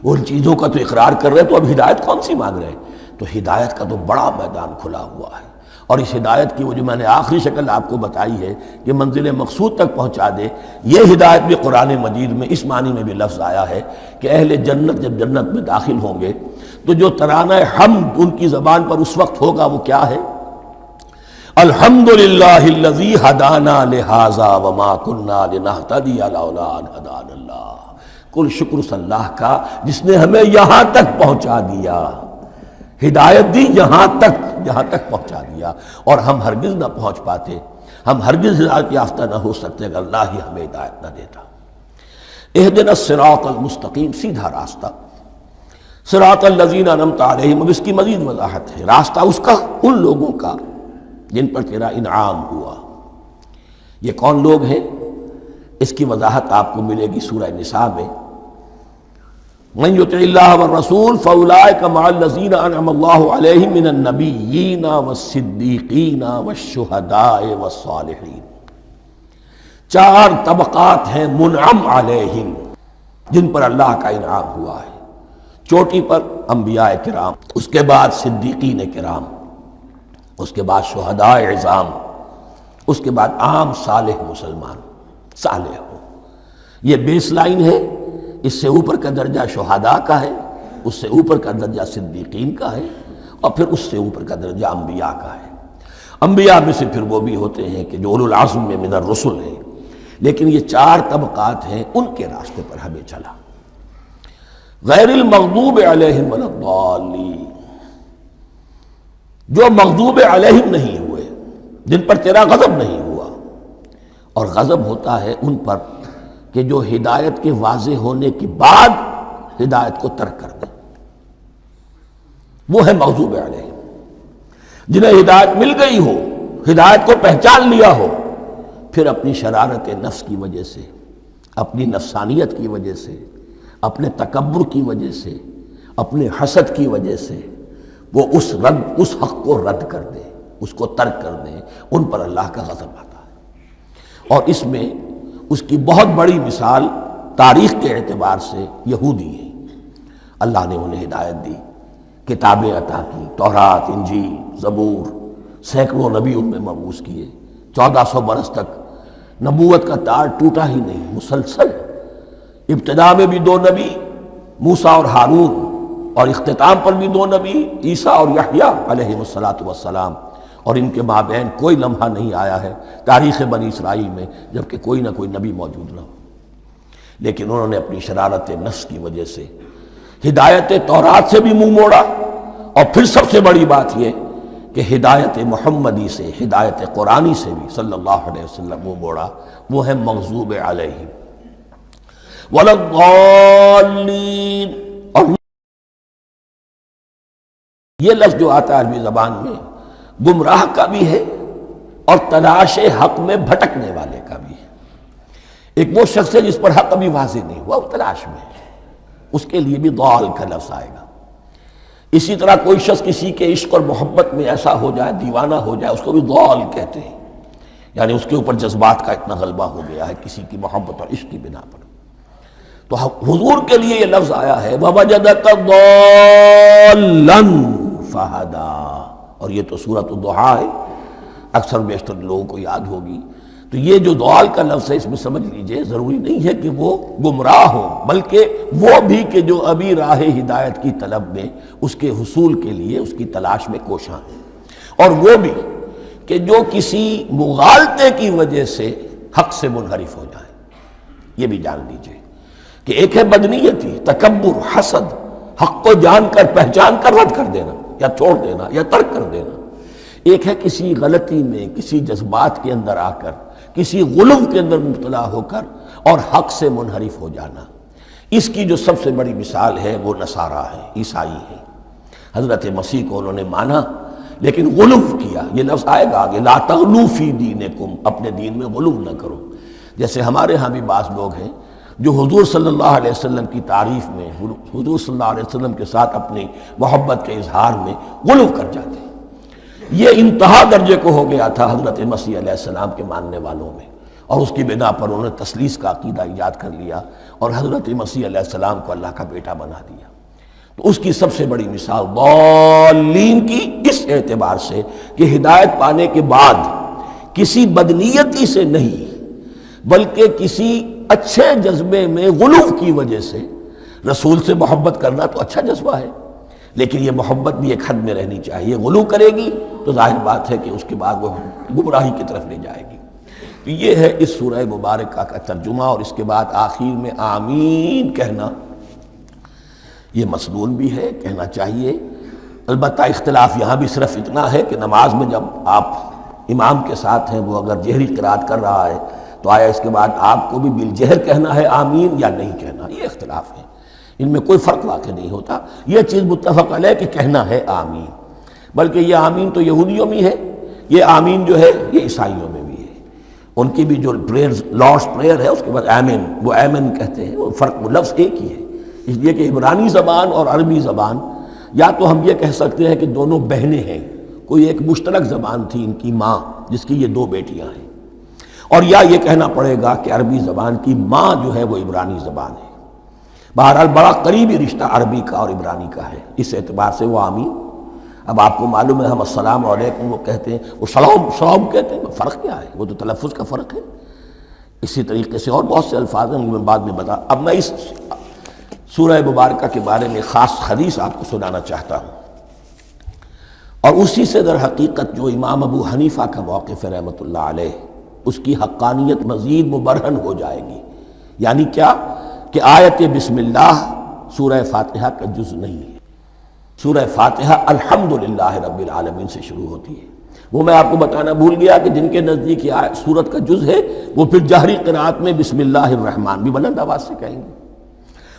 وہ ان چیزوں کا تو اقرار کر رہے تو اب ہدایت کون سی مانگ رہے ہیں؟ تو ہدایت کا تو بڑا میدان کھلا ہوا ہے، اور اس ہدایت کی وہ جو میں نے آخری شکل آپ کو بتائی ہے کہ منزل مقصود تک پہنچا دے، یہ ہدایت بھی قرآن مجید میں اس معنی میں بھی لفظ آیا ہے کہ اہل جنت جب جنت میں داخل ہوں گے تو جو ترانہ حمد ان کی زبان پر اس وقت ہوگا وہ کیا ہے؟ الحمدللہ الذی ہدانا لہذا وما کننا لنہتدی لولا ان ہدانا اللہ۔ کل شکر صلی اللہ کا جس نے ہمیں یہاں تک پہنچا دیا، ہدایت دی یہاں تک پہنچا دیا، اور ہم ہرگز نہ پہنچ پاتے، ہم ہرگز ہدایت یافتہ نہ ہو سکتے اگر اللہ ہی ہمیں ہدایت نہ دیتا۔ اہدنا الصراط المستقیم، سیدھا راستہ، صراط الذین انعمت علیہم، اب اس کی مزید وضاحت ہے، راستہ اس کا ان لوگوں کا جن پر تیرا انعام ہوا۔ یہ کون لوگ ہیں؟ اس کی وضاحت آپ کو ملے گی سورہ نساء میں، من یطع اللہ والرسول فاولئک مع الذین انعم اللہ علیہم من النبیین والصدیقین والشہداء والصالحین۔ چار طبقات ہیں منعم علیہم جن پر اللہ کا انعام ہوا ہے۔ چوٹی پر انبیاء کرام، اس کے بعد صدیقین کرام، اس کے بعد شہداء عظام، اس کے بعد عام صالح مسلمان، صالح ہو۔ یہ بیس لائن ہے، اس سے اوپر کا درجہ شہداء کا ہے، اس سے اوپر کا درجہ صدیقین کا ہے، اور پھر اس سے اوپر کا درجہ انبیاء کا ہے۔ انبیاء میں سے پھر وہ بھی ہوتے ہیں کہ جو اولو العزم میں من الرسل ہیں، لیکن یہ چار طبقات ہیں، ان کے راستے پر ہمیں چلا۔ غیر المغضوب علیہم ولا الضالین، جو مغضوب علیہم نہیں ہوئے، جن پر تیرا غضب نہیں ہوا، اور غضب ہوتا ہے ان پر کہ جو ہدایت کے واضح ہونے کے بعد ہدایت کو ترک کر دیں، وہ ہے مغضوب علیہم۔ جنہیں ہدایت مل گئی ہو، ہدایت کو پہچان لیا ہو، پھر اپنی شرارت نفس کی وجہ سے، اپنی نفسانیت کی وجہ سے، اپنے تکبر کی وجہ سے، اپنے حسد کی وجہ سے وہ اس حق کو رد کر دیں، اس کو ترک کر دیں، ان پر اللہ کا غضب آتا ہے۔ اور اس میں اس کی بہت بڑی مثال تاریخ کے اعتبار سے یہودی ہیں۔ اللہ نے انہیں ہدایت دی، کتابیں عطا کی، تورات، انجیل، زبور، سینکڑوں نبی ان میں مبعوث کیے، 1400 برس تک نبوت کا تار ٹوٹا ہی نہیں، مسلسل۔ ابتدا میں بھی 2 نبی، موسیٰ اور ہارون، اور اختتام پر بھی 2 نبی، عیسیٰ اور یحییٰ علیہ السلام، اور ان کے مابین کوئی لمحہ نہیں آیا ہے تاریخ بنی اسرائیل میں جب کہ کوئی نہ کوئی نبی موجود نہ ہو۔ لیکن انہوں نے اپنی شرارت نفس کی وجہ سے ہدایت تورات سے بھی منہ موڑا، اور پھر سب سے بڑی بات یہ کہ ہدایت محمدی سے، ہدایت قرآنی سے بھی صلی اللہ علیہ وسلم منہ موڑا، وہ ہے مغضوب علیہم ولا الضالین۔ اور یہ لفظ جو آتا ہے عربی زبان میں گمراہ کا بھی ہے اور تلاش حق میں بھٹکنے والے کا بھی ہے۔ ایک وہ شخص ہے جس پر حق ابھی واضح نہیں ہوا، وہ تلاش میں ہے، اس کے لیے بھی ضال کا لفظ آئے گا۔ اسی طرح کوئی شخص کسی کے عشق اور محبت میں ایسا ہو جائے، دیوانہ ہو جائے، اس کو بھی ضال کہتے ہیں، یعنی اس کے اوپر جذبات کا اتنا غلبہ ہو گیا ہے کسی کی محبت اور عشق کی بنا پر۔ تو حضور کے لیے یہ لفظ آیا ہے وَوَجَدَكَ ضَالًّا فَهَدَىٰ، اور یہ تو سورۃ الضحیٰ ہے، اکثر بیشتر لوگوں کو یاد ہوگی۔ تو یہ جو ضال کا لفظ ہے، اس میں سمجھ لیجئے ضروری نہیں ہے کہ وہ گمراہ ہو، بلکہ وہ بھی کہ جو ابھی راہ ہدایت کی طلب میں، اس کے حصول کے لیے اس کی تلاش میں کوشاں ہیں، اور وہ بھی کہ جو کسی مغالطے کی وجہ سے حق سے منحرف ہو جائے۔ یہ بھی جان لیجئے کہ ایک ہے بدنیتی، تکبر، حسد، حق کو جان کر پہچان کر رد کر دینا یا چھوڑ دینا یا ترک کر دینا۔ ایک ہے کسی غلطی میں، کسی جذبات کے اندر آ کر، کسی غلو کے اندر مبتلا ہو کر اور حق سے منحرف ہو جانا۔ اس کی جو سب سے بڑی مثال ہے وہ نصارہ ہے، عیسائی ہے۔ حضرت مسیح کو انہوں نے مانا لیکن غلو کیا۔ یہ لفظ آئے گا آگے، لا تغلو فی دینکم، اپنے دین میں غلو نہ کرو۔ جیسے ہمارے ہاں بھی بعض لوگ ہیں جو حضور صلی اللہ علیہ وسلم کی تعریف میں، حضور صلی اللہ علیہ وسلم کے ساتھ اپنی محبت کے اظہار میں غلو کر جاتے ہیں۔ یہ انتہا درجے کو ہو گیا تھا حضرت مسیح علیہ السلام کے ماننے والوں میں، اور اس کی بنا پر انہوں نے تثلیث کا عقیدہ ایجاد کر لیا اور حضرت مسیح علیہ السلام کو اللہ کا بیٹا بنا دیا۔ تو اس کی سب سے بڑی مثال ضالین کی اس اعتبار سے کہ ہدایت پانے کے بعد کسی بدنیتی سے نہیں بلکہ کسی اچھے جذبے میں غلو کی وجہ سے، رسول سے محبت کرنا تو اچھا جذبہ ہے، لیکن یہ محبت بھی ایک حد میں رہنی چاہیے۔ غلو کرے گی تو ظاہر بات ہے کہ اس کے بعد وہ گمراہی کی طرف لے جائے گی۔ تو یہ ہے اس سورہ مبارکہ کا ترجمہ، اور اس کے بعد آخر میں آمین کہنا یہ مسنون بھی ہے، کہنا چاہیے۔ البتہ اختلاف یہاں بھی صرف اتنا ہے کہ نماز میں جب آپ امام کے ساتھ ہیں، وہ اگر جہری قرات کر رہا ہے تو آیا اس کے بعد آپ کو بھی بالجہر کہنا ہے آمین یا نہیں کہنا، یہ اختلاف ہے، ان میں کوئی فرق واقع نہیں ہوتا۔ یہ چیز متفق علیہ کہ کہنا ہے آمین، بلکہ یہ آمین تو یہودیوں میں ہے، یہ آمین جو ہے یہ عیسائیوں میں بھی ہے، ان کی بھی جو پریئر لارڈس پریئر ہے اس کے بعد آمین، وہ آمین کہتے ہیں، وہ فرق وہ لفظ ایک ہی ہے، اس لیے کہ عبرانی زبان اور عربی زبان یا تو ہم یہ کہہ سکتے ہیں کہ دونوں بہنیں ہیں، کوئی ایک مشترک زبان تھی ان کی ماں جس کی یہ دو بیٹیاں ہیں، اور یا یہ کہنا پڑے گا کہ عربی زبان کی ماں جو ہے وہ عبرانی زبان ہے۔ بہرحال بڑا قریبی رشتہ عربی کا اور عبرانی کا ہے، اس اعتبار سے وہ آمین۔ اب آپ کو معلوم ہے ہم السلام علیکم وہ کہتے ہیں، وہ سلام کہتے ہیں، فرق کیا ہے؟ وہ تو تلفظ کا فرق ہے۔ اسی طریقے سے اور بہت سے الفاظ ہیں، میں بعد میں بتا۔ اب میں اس سورہ مبارکہ کے بارے میں خاص حدیث آپ کو سنانا چاہتا ہوں، اور اسی سے در حقیقت جو امام ابو حنیفہ کا موقف ہے رحمۃ اللہ علیہ، اس کی حقانیت مزید مبرہن ہو جائے گی۔ یعنی کیا کہ آیت بسم اللہ سورہ فاتحہ کا جز نہیں ہے، سورہ فاتحہ الحمدللہ رب العالمین سے شروع ہوتی ہے۔ وہ میں آپ کو بتانا بھول گیا کہ جن کے نزدیک یہ سورت کا جز ہے وہ پھر جہری قرات میں بسم اللہ الرحمن بھی بلند آواز سے کہیں گے،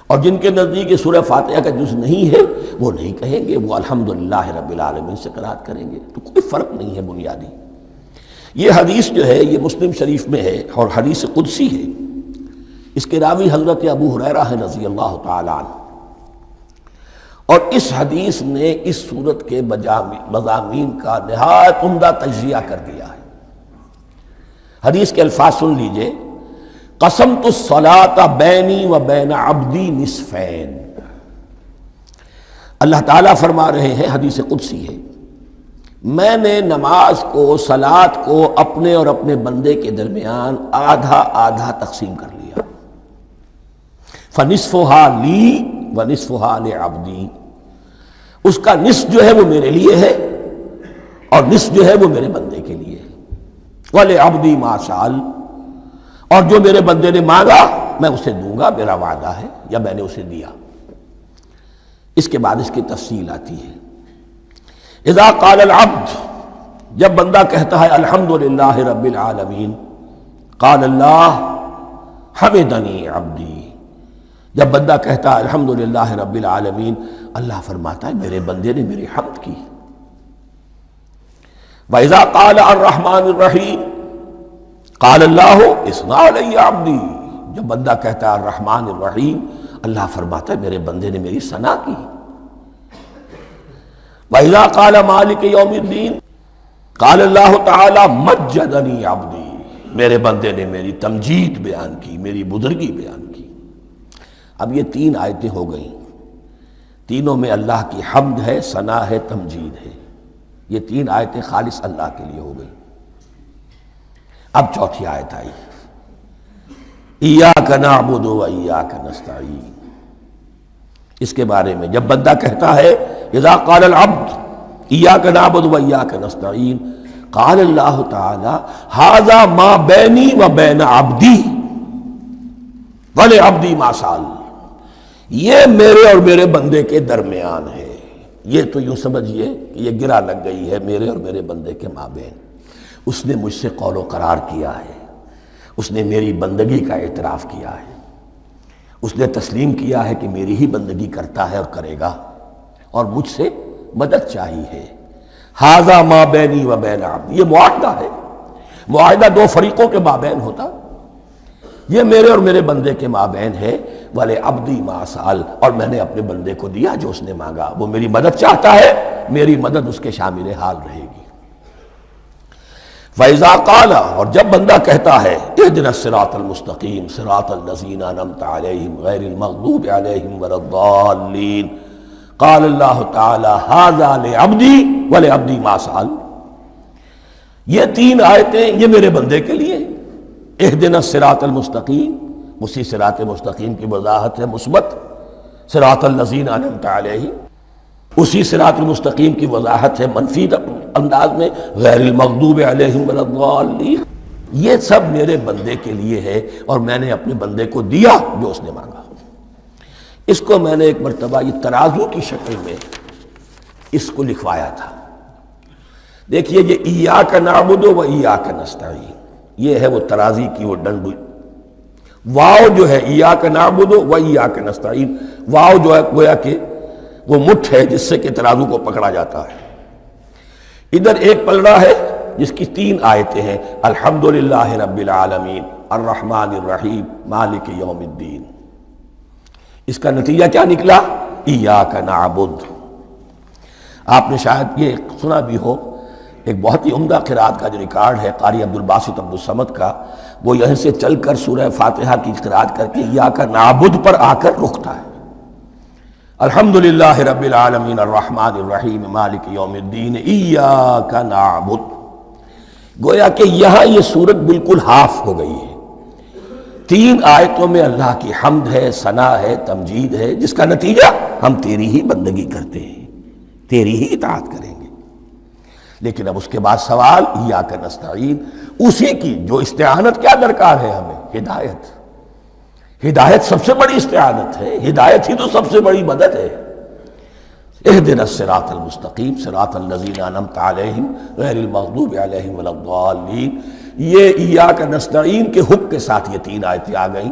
اور جن کے نزدیک یہ سورہ فاتحہ کا جز نہیں ہے وہ نہیں کہیں گے، وہ الحمدللہ رب العالمین سے قرات کریں گے۔ تو کوئی فرق نہیں ہے بنیادی۔ یہ حدیث جو ہے یہ مسلم شریف میں ہے اور حدیث قدسی ہے، اس کے راوی حضرت ابو ہریرہ ہے رضی اللہ تعالی عنہ، اور اس حدیث نے اس سورت کے مضامین کا نہایت عمدہ تجزیہ کر دیا ہے۔ حدیث کے الفاظ سن لیجئے، قسمت الصلاۃ بینی و بین عبدی نصفین۔ اللہ تعالیٰ فرما رہے ہیں، حدیث قدسی ہے، میں نے نماز کو، صلاۃ کو اپنے اور اپنے بندے کے درمیان آدھا آدھا تقسیم کر لیا، فنصفها لی ونصفها لعبدی، اس کا نصف جو ہے وہ میرے لیے ہے اور نصف جو ہے وہ میرے بندے کے لیے ہے، وَلِعَبْدِي مَا سَأَلَ، اور جو میرے بندے نے مانگا میں اسے دوں گا، میرا وعدہ ہے یا میں نے اسے دیا۔ اس کے بعد اس کی تفصیل آتی ہے، اذا قال العبد، جب بندہ کہتا ہے الحمدللہ رب العالمین، قال اللہ حمدنی عبدی، جب بندہ کہتا ہے الحمدللہ رب العالمین، اللہ فرماتا ہے میرے بندے نے میری حمد کی۔ وَإِذَا قَالَ الرَّحْمَنِ الرَّحِيمِ قَالَ اللَّهُ اثْنَىٰ عَلَيَّ عَبْدِي، جب بندہ کہتا ہے الرحمن الرحیم، اللہ فرماتا ہے میرے بندے نے میری ثنا کی۔ وَإِذَا قَالَ مَالِكِ يَوْمِ الدِّينِ قَالَ اللَّهُ تَعَالَى مَجَّدَنِي عَبْدِي، میرے بندے نے میری تمجید بیان کی، میری بزرگی بیان کی۔ اب یہ تین آیتیں ہو گئیں، تینوں میں اللہ کی حمد ہے، ثنا ہے، تمجید ہے، یہ تین آیتیں خالص اللہ کے لیے ہو گئیں۔ اب چوتھی آیت آئی، ایاک نعبد و ایاک نستعین، اس کے بارے میں جب بندہ کہتا ہے اذا قال العبد ایاک نعبد و ایاک نستعین، قال اللہ تعالی ھذا ما بینی و بین عبدی ولعبدی ما سأل، یہ میرے اور میرے بندے کے درمیان ہے۔ یہ تو یوں سمجھیے کہ یہ گرہ لگ گئی ہے میرے اور میرے بندے کے مابین، اس نے مجھ سے قول و قرار کیا ہے، اس نے میری بندگی کا اعتراف کیا ہے، اس نے تسلیم کیا ہے کہ میری ہی بندگی کرتا ہے اور کرے گا، اور مجھ سے مدد چاہیے ہے۔ ھذا ما بینی و بین عبدی، یہ معاہدہ ہے، معاہدہ دو فریقوں کے مابین ہوتا، یہ میرے اور میرے بندے کے مابین ہے۔ وَلِعَبْدِي مَا سَأَلَ، اور میں نے اپنے بندے کو دیا جو اس نے مانگا، وہ میری مدد چاہتا ہے، میری مدد اس کے شامل حال رہے گی۔ فَإِذَا قَالَ، اور جب بندہ کہتا ہے اهْدِنَا الصِّرَاطَ الْمُسْتَقِيمَ صِرَاطَ الَّذِينَ أَنْعَمْتَ عَلَيْهِمْ غَيْرِ الْمَغْضُوبِ عَلَيْهِمْ وَلَا الضَّالِّينَ، قَالَ اللَّهُ تَعَالَى هَذَا لِعَبْدِي وَلِعَبْدِي مَا سَأَلَ، یہ تین آیتیں یہ میرے بندے کے لیے، اهْدِنَا الصِّرَاطَ الْمُسْتَقِيمَ، اسی صراط مستقیم کی وضاحت ہے مثبت، صراط الذین انعمت علیہم، اسی صراط المستقیم کی وضاحت ہے منفی انداز میں غیر المغضوب علیہم ولا الضالین۔ یہ سب میرے بندے کے لیے ہے اور میں نے اپنے بندے کو دیا جو اس نے مانگا۔ اس کو میں نے ایک مرتبہ یہ ترازو کی شکل میں اس کو لکھوایا تھا۔ دیکھیے یہ ایاک نعبد و ایاک نستعین، یہ ہے وہ ترازی کی وہ ڈنڈی۔ واو جو ہے ایاک نعبد و ایاک نستعین، واو جو ہے گویا کہ وہ مٹھ ہے جس سے کہ ترازو کو پکڑا جاتا ہے۔ ادھر ایک پلڑا ہے جس کی 3 آیتیں ہیں، الحمدللہ رب العالمین الرحمن الرحیم مالک یوم الدین۔ اس کا نتیجہ کیا نکلا؟ ایاک نعبد۔ آپ نے شاید یہ سنا بھی ہو، ایک بہت ہی عمدہ قرات کا جو ریکارڈ ہے قاری عبدالباسط عبدالصمد کا، وہ یہیں سے چل کر سورہ فاتحہ کی قرات کر کے ایاک نعبد پر آ کر رکتا ہے۔ الحمدللہ رب العالمین الرحمن الرحیم مالک یوم الدین ایاک نعبد۔ گویا کہ یہاں یہ صورت بالکل ہاف ہو گئی ہے۔ 3 آیتوں میں اللہ کی حمد ہے، ثنا ہے، تمجید ہے، جس کا نتیجہ ہم تیری ہی بندگی کرتے ہیں، تیری ہی اطاعت کریں گے۔ لیکن اب اس کے بعد سوال ایاک نستعین، اسی کی جو استعانت کیا درکار ہے ہمیں؟ ہدایت۔ ہدایت سب سے بڑی استعانت ہے، ہدایت ہی تو سب سے بڑی مدد ہے۔ اہدنا الصراط المستقیم صراط الذین انعمت علیہم غیر المغضوب علیہم ولا الضالین۔ یہ ایاک نستعین کے حق کے ساتھ یہ 3 آیتیں آ گئیں،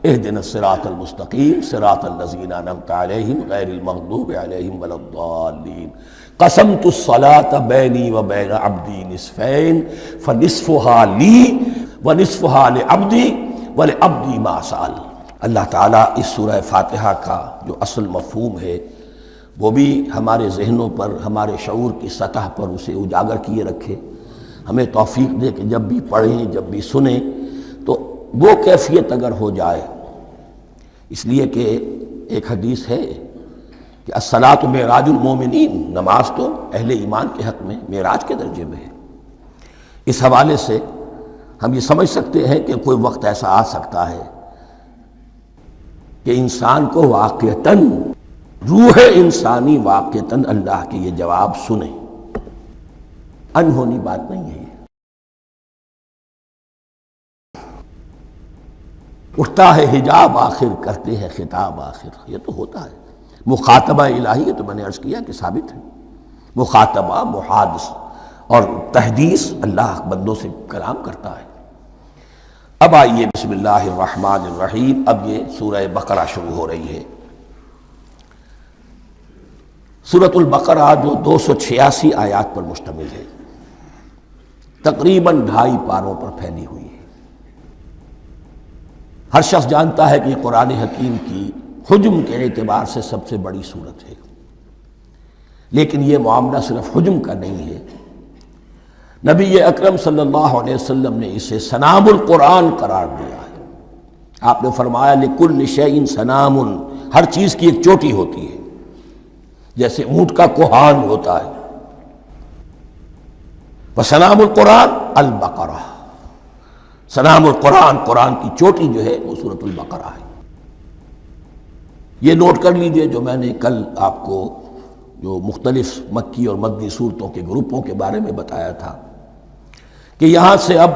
اہدنا الصراط المستقیم صراط الذین انعمت علیہم غیر المغضوب علیہم ولا الضالین۔ قسمت الصلاۃ بینی و بین عبدی نصفین فنصفها لی ونصفها لعبدی ولعبدی ما سأل۔ اللہ تعالیٰ اس سورہ فاتحہ کا جو اصل مفہوم ہے وہ بھی ہمارے ذہنوں پر، ہمارے شعور کی سطح پر اسے اجاگر کیے رکھے، ہمیں توفیق دے کہ جب بھی پڑھیں، جب بھی سنیں تو وہ کیفیت اگر ہو جائے۔ اس لیے کہ ایک حدیث ہے کہ الصلاۃ معراج المومنین، نماز تو اہل ایمان کے حق میں معراج کے درجے میں ہے۔ اس حوالے سے ہم یہ سمجھ سکتے ہیں کہ کوئی وقت ایسا آ سکتا ہے کہ انسان کو واقعتاً، روح انسانی واقعتاً اللہ کے یہ جواب سنے، انہونی بات نہیں ہے۔ اٹھتا ہے حجاب آخر، کرتے ہیں خطاب آخر، یہ تو ہوتا ہے۔ مخاطبہ الہی، یہ تو میں نے عرض کیا کہ ثابت ہے، مخاطبہ، محادث اور تحدیث اللہ بندوں سے کلام کرتا ہے۔ اب آئیے بسم اللہ الرحمن الرحیم، اب یہ سورہ بقرہ شروع ہو رہی ہے۔ سورۃ البقرہ جو 286 آیات پر مشتمل ہے، تقریباً 2.5 پاروں پر پھیلی ہوئی ہے۔ ہر شخص جانتا ہے کہ یہ قرآن حکیم کی حجم کے اعتبار سے سب سے بڑی سورت ہے، لیکن یہ معاملہ صرف حجم کا نہیں ہے۔ نبی اکرم صلی اللہ علیہ وسلم نے اسے سنام القرآن قرار دیا ہے۔ آپ نے فرمایا لکل شیء سنام، ہر چیز کی ایک چوٹی ہوتی ہے، جیسے اونٹ کا کوہان ہوتا ہے۔ وسنام القرآن البقرہ، سنام القرآن، قرآن کی چوٹی جو ہے وہ سورۃ البقرہ ہے۔ یہ نوٹ کر لیجئے جو میں نے کل آپ کو جو مختلف مکی اور مدنی صورتوں کے گروپوں کے بارے میں بتایا تھا کہ یہاں سے اب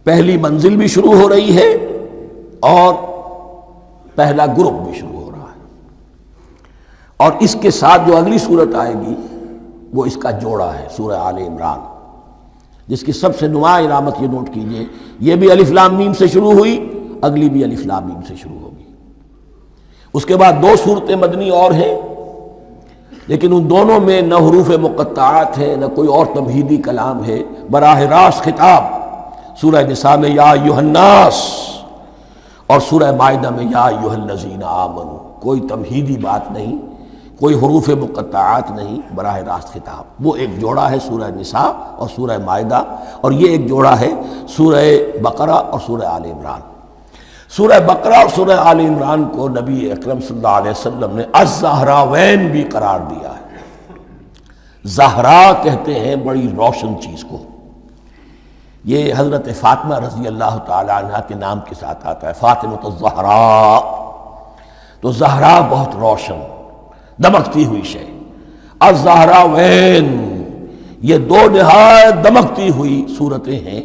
پہلی منزل بھی شروع ہو رہی ہے اور پہلا گروپ بھی شروع ہو رہا ہے، اور اس کے ساتھ جو اگلی صورت آئے گی وہ اس کا جوڑا ہے، سورہ آل عمران، جس کی سب سے نمایاں علامت یہ نوٹ کیجئے، یہ بھی الف لام میم سے شروع ہوئی، اگلی بھی الف لام میم سے شروع ہوگی۔ اس کے بعد 2 صورتیں مدنی اور ہیں، لیکن ان دونوں میں نہ حروف مقطعات ہے، نہ کوئی اور تمہیدی کلام ہے، براہ راست خطاب۔ سورہ نساء میں یا ایھا الناس اور سورہ مائدہ میں یا ایھا الذین آمنوا، کوئی تمہیدی بات نہیں، کوئی حروف مقطعات نہیں، براہ راست خطاب۔ وہ ایک جوڑا ہے سورہ نساء اور سورہ مائدہ، اور یہ ایک جوڑا ہے سورہ بقرہ اور سورہ آل عمران۔ سورہ بقرہ اور سورہ آل عمران کو نبی اکرم صلی اللہ علیہ وسلم نے الزہراوین بھی قرار دیا ہے۔ زہرا کہتے ہیں بڑی روشن چیز کو، یہ حضرت فاطمہ رضی اللہ تعالی عنہ کے نام کے ساتھ آتا ہے، فاطمۃ الزہراء، تو زہرا بہت روشن، دمکتی ہوئی شے۔ الزہراوین، یہ 2 نہایت دمکتی ہوئی صورتیں ہیں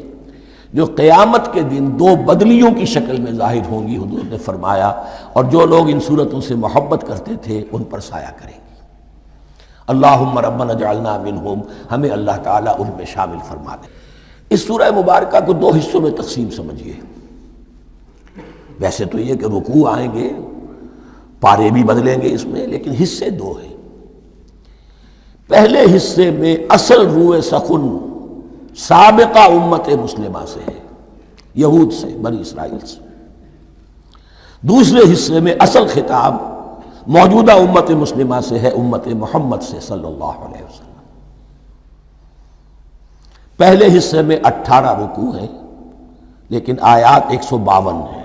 جو قیامت کے دن دو بدلیوں کی شکل میں ظاہر ہوں گی، حضور نے فرمایا، اور جو لوگ ان صورتوں سے محبت کرتے تھے ان پر سایہ کریں گی۔ اللہم ربنا اجعلنا منہم، ہمیں اللہ تعالیٰ ان میں شامل فرما دے۔ اس سورہ مبارکہ کو دو حصوں میں تقسیم سمجھیے۔ ویسے تو یہ کہ رکوع آئیں گے، پارے بھی بدلیں گے اس میں، لیکن حصے دو ہیں۔ پہلے حصے میں اصل روح سخن سابقہ امت مسلمہ سے ہے، یہود سے، بنی اسرائیل سے۔ دوسرے حصے میں اصل خطاب موجودہ امت مسلمہ سے ہے، امت محمد سے صلی اللہ علیہ وسلم۔ پہلے حصے میں 18 رکوع ہیں لیکن آیات 152 ہیں،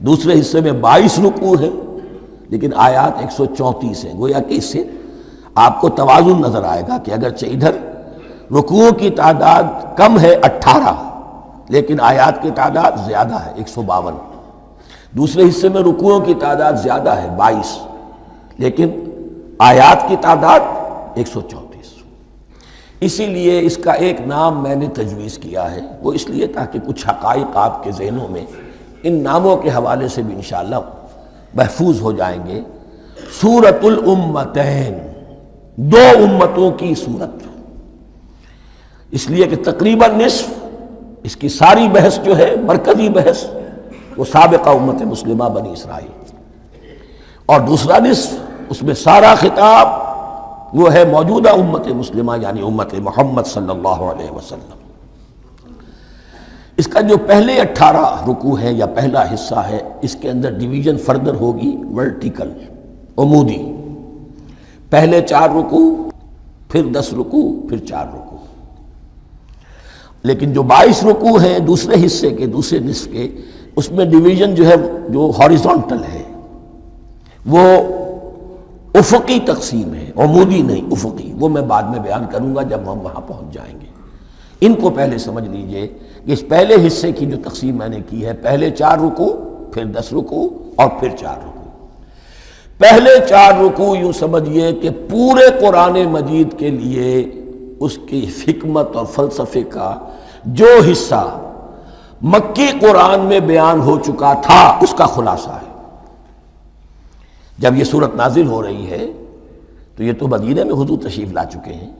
دوسرے حصے میں 22 رکوع ہیں لیکن آیات 134 ہیں۔ گویا کہ اس سے آپ کو توازن نظر آئے گا کہ اگرچہ ادھر رکوع کی تعداد کم ہے 18 لیکن آیات کی تعداد زیادہ ہے 152، دوسرے حصے میں رکوعوں کی تعداد زیادہ ہے 22 لیکن آیات کی تعداد 134۔ اسی لیے اس کا ایک نام میں نے تجویز کیا ہے، وہ اس لیے تاکہ کچھ حقائق آپ کے ذہنوں میں ان ناموں کے حوالے سے بھی انشاءاللہ محفوظ ہو جائیں گے۔ سورۃ الامتین، دو امتوں کی صورت، اس لیے کہ تقریباً نصف اس کی ساری بحث جو ہے، مرکزی بحث، وہ سابقہ امت مسلمہ بنی اسرائیل، اور دوسرا نصف اس میں سارا خطاب وہ ہے موجودہ امت مسلمہ یعنی امت محمد صلی اللہ علیہ وسلم۔ اس کا جو پہلے 18 رکوع ہے یا پہلا حصہ ہے، اس کے اندر ڈویژن فردر ہوگی ورٹیکل، عمودی، پہلے 4 رکوع، پھر 10 رکوع، پھر 4 رکوع۔ لیکن جو 22 رکوع ہیں دوسرے حصے کے، دوسرے نصف کے، اس میں ڈویژن جو ہے جو ہاریزونٹل ہے، وہ افقی تقسیم ہے، عمودی نہیں، افقی۔ وہ میں بعد میں بیان کروں گا جب ہم وہاں پہنچ جائیں گے۔ ان کو پہلے سمجھ لیجئے کہ اس پہلے حصے کی جو تقسیم میں نے کی ہے، پہلے 4 رکوع، پھر 10 رکوع اور پھر 4 رکوع۔ پہلے 4 رکوع یوں سمجھیے کہ پورے قرآن مجید کے لیے اس کی حکمت اور فلسفے کا جو حصہ مکی قرآن میں بیان ہو چکا تھا اس کا خلاصہ ہے۔ جب یہ صورت نازل ہو رہی ہے تو یہ تو مدینہ میں حضور تشریف لا چکے ہیں،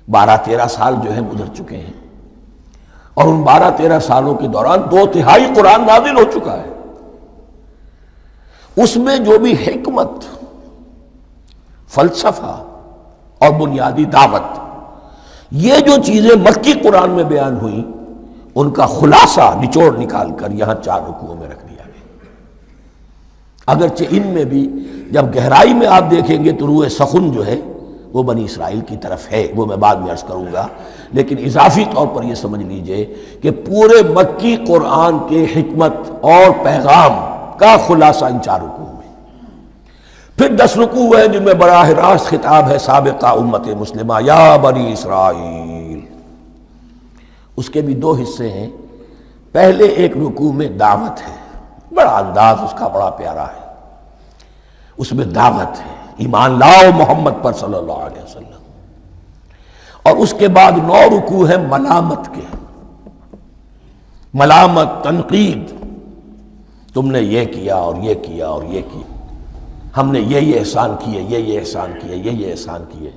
12-13 سال جو ہیں گزر چکے ہیں، اور ان 12-13 سالوں کے دوران 2/3 قرآن نازل ہو چکا ہے۔ اس میں جو بھی حکمت، فلسفہ اور بنیادی دعوت، یہ جو چیزیں مکی قرآن میں بیان ہوئیں، ان کا خلاصہ نچوڑ نکال کر یہاں 4 رکوعوں میں رکھ دیا گیا۔ اگرچہ ان میں بھی جب گہرائی میں آپ دیکھیں گے تو روح سخن جو ہے وہ بنی اسرائیل کی طرف ہے، وہ میں بعد میں عرض کروں گا، لیکن اضافی طور پر یہ سمجھ لیجئے کہ پورے مکی قرآن کے حکمت اور پیغام کا خلاصہ ان 4 رکوعوں میں۔ پھر 10 رکوع ہیں جن میں براہ راست خطاب ہے سابقہ امت مسلمہ، یا بنی اسرائیل۔ اس کے بھی 2 حصے ہیں۔ پہلے ایک رکوع میں دعوت ہے، بڑا انداز اس کا بڑا پیارا ہے، اس میں دعوت ہے، ایمان لاؤ محمد پر صلی اللہ علیہ وسلم۔ اور اس کے بعد 9 رکوع ہیں ملامت کے، ملامت، تنقید، تم نے یہ کیا اور یہ کیا اور یہ کیا، ہم نے یہ احسان کیے، یہ احسان کیے، یہ احسان کیے،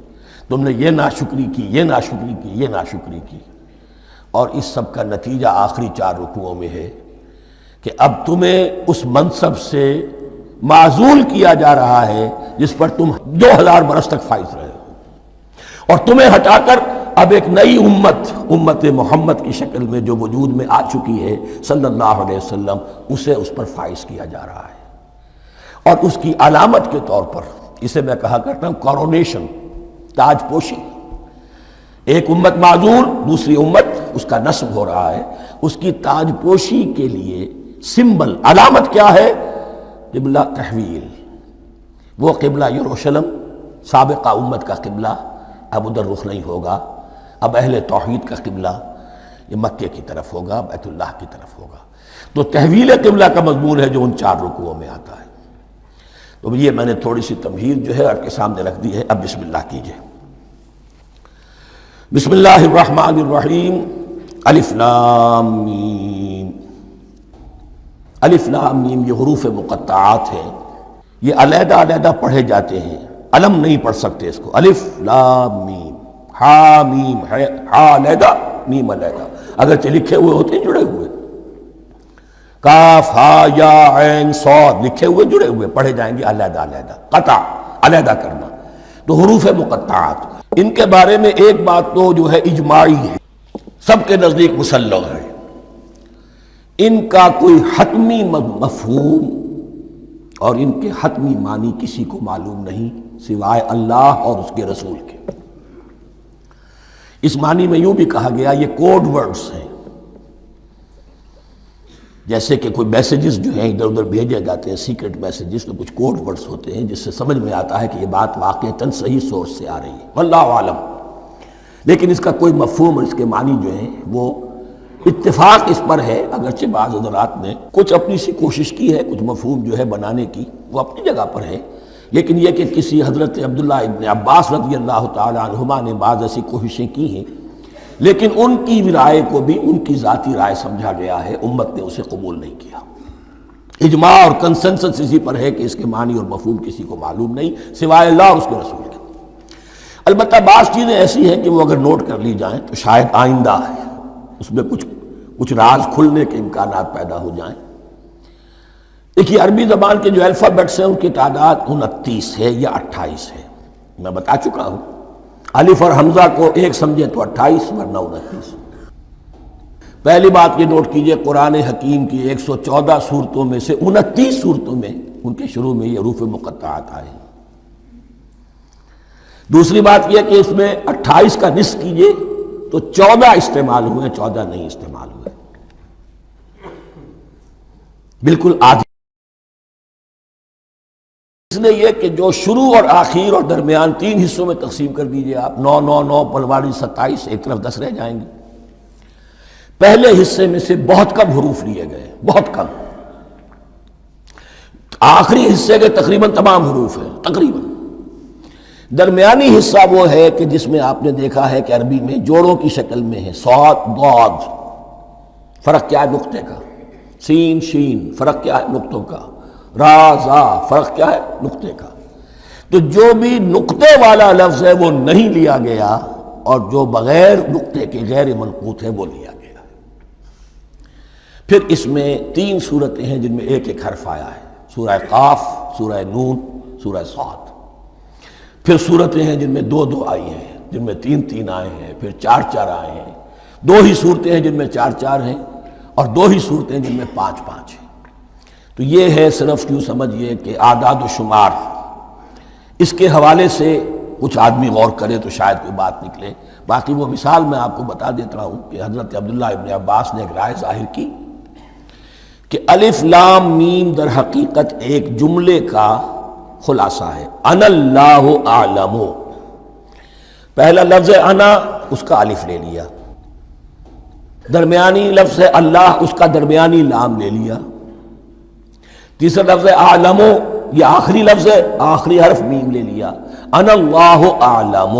تم نے یہ ناشکری کی، یہ ناشکری کی، یہ ناشکری کی۔ اور اس سب کا نتیجہ آخری 4 رکوعوں میں ہے کہ اب تمہیں اس منصب سے معزول کیا جا رہا ہے جس پر تم 2000 برس تک فائز رہے ہو، اور تمہیں ہٹا کر اب ایک نئی امت محمد کی شکل میں جو وجود میں آ چکی ہے صلی اللہ علیہ وسلم، اسے اس پر فائز کیا جا رہا ہے۔ اور اس کی علامت کے طور پر اسے میں کہا کرتا ہوں کورونیشن، تاج پوشی۔ ایک امت معزول، دوسری امت اس کا نصب ہو رہا ہے، اس کی تاج پوشی کے لیے سمبل، علامت کیا ہے؟ قبلہ تحویل۔ وہ قبلہ یروشلم سابقہ امت کا قبلہ اب ادھر رخ نہیں ہوگا، اب اہل توحید کا قبلہ یہ مکے کی طرف ہوگا، بیت اللہ کی طرف ہوگا۔ تو تحویل قبلہ کا مضمون ہے جو ان 4 رکوعوں میں آتا ہے۔ تو یہ میں نے تھوڑی سی تمہید جو ہے آپ کے سامنے رکھ دی ہے۔ اب بسم اللہ کیجئے۔ بسم اللہ الرحمن الرحیم۔ الف لام میم، الف لام میم یہ حروف مقطعات ہیں، یہ علیحدہ علیحدہ پڑھے جاتے ہیں، علم نہیں پڑھ سکتے اس کو۔ الف لام میم، ہا میم ہے، ہا علیحدہ میم علیحدہ، اگرچہ لکھے ہوئے ہوتے ہیں جڑے ہوئے، کاف ہا یا عین صاد لکھے ہوئے جڑے ہوئے، پڑھے جائیں گے علیحدہ علیحدہ، قطع علیحدہ کرنا۔ تو حروف مقطعات، ان کے بارے میں ایک بات تو جو ہے اجماعی ہے، سب کے نزدیک مسلم ہے، ان کا کوئی حتمی مفہوم اور ان کے حتمی معنی کسی کو معلوم نہیں سوائے اللہ اور اس کے رسول کے۔ اس معنی میں یوں بھی کہا گیا یہ کوڈ ورڈز ہیں، جیسے کہ کوئی میسیجز جو ہیں ادھر ادھر بھیجے جاتے ہیں، سیکرٹ میسیجز، تو کچھ کوڈ ورڈز ہوتے ہیں جس سے سمجھ میں آتا ہے کہ یہ بات واقعتاً صحیح سورس سے آ رہی ہے، واللہ عالم۔ لیکن اس کا کوئی مفہوم اور اس کے معنی جو ہیں وہ اتفاق اس پر ہے، اگرچہ بعض حضرات نے کچھ اپنی سی کوشش کی ہے کچھ مفہوم جو ہے بنانے کی، وہ اپنی جگہ پر ہے، لیکن یہ کہ کسی حضرت عبداللہ ابن عباس رضی اللہ تعالی عنہما نے بعض ایسی کوششیں کی ہیں، لیکن ان کی رائے کو بھی ان کی ذاتی رائے سمجھا گیا ہے، امت نے اسے قبول نہیں کیا۔ اجماع اور کنسنسس اسی پر ہے کہ اس کے معنی اور مفہوم کسی کو معلوم نہیں سوائے اللہ اور اس کے رسول کے۔ البتہ بعض چیزیں ایسی ہیں کہ وہ اگر نوٹ کر لی جائیں تو شاید آئندہ ہے اس میں کچھ راز کھلنے کے امکانات پیدا ہو جائیں۔ دیکھیے عربی زبان کے جو الفابیٹس ہیں ان کی تعداد 29 ہے یا 28 ہے، میں بتا چکا ہوں۔ الف اور حمزہ کو ایک سمجھے تو 28 ورنہ 29۔ پہلی بات یہ نوٹ کیجئے قرآن حکیم کی 114 سورتوں میں سے 29 سورتوں میں ان کے شروع میں یہ حروف مقطعات آئے ہیں۔ دوسری بات یہ کہ اس میں 28 کا نصف کیجئے تو 14 استعمال ہوئے، 14 نہیں استعمال ہوئے، بالکل آدھی۔ اس لیے یہ کہ جو شروع اور آخر اور درمیان 3 حصوں میں تقسیم کر دیجئے آپ، 9 9 9 پلواڑی 27، ایک طرف 10 رہ جائیں گے۔ پہلے حصے میں سے بہت کم حروف لیے گئے، بہت کم۔ آخری حصے کے تقریباً تمام حروف ہیں، تقریباً۔ درمیانی حصہ وہ ہے کہ جس میں آپ نے دیکھا ہے کہ عربی میں جوڑوں کی شکل میں ہے، صاد ضاد، فرق کیا ہے نقطے کا، سین شین، فرق کیا ہے نقطوں کا، را زا، فرق کیا ہے نقطے کا۔ تو جو بھی نقطے والا لفظ ہے وہ نہیں لیا گیا، اور جو بغیر نقطے کے غیر منقوط ہے وہ لیا گیا۔ پھر اس میں 3 صورتیں ہیں جن میں ایک ایک حرف آیا ہے، سورہ قاف، سورہ نون، سورہ صاد۔ پھر صورتیں ہیں جن میں 2 2 آئی ہیں، جن میں 3 3 آئے ہیں، پھر 4 4 آئے ہیں، 2 ہی صورتیں ہیں جن میں 4 4 ہیں، اور 2 ہی صورتیں جن میں 5 5 ہیں۔ تو یہ ہے صرف یوں سمجھیے کہ اعداد و شمار۔ اس کے حوالے سے کچھ آدمی غور کرے تو شاید کوئی بات نکلے۔ باقی وہ مثال میں آپ کو بتا دیتا ہوں کہ حضرت عبداللہ ابن عباس نے ایک رائے ظاہر کی کہ الف لام میم در حقیقت ایک جملے کا خلاصہ ہے، انا اللہ اعلم۔ پہلا لفظ ہے انا، اس کا الف لے لیا، درمیانی لفظ ہے اللہ، اس کا درمیانی لام لے لیا، تیسرا لفظ ہے اعلم، یہ آخری لفظ ہے، آخری حرف میم لے لیا، انا اللہ اعلم،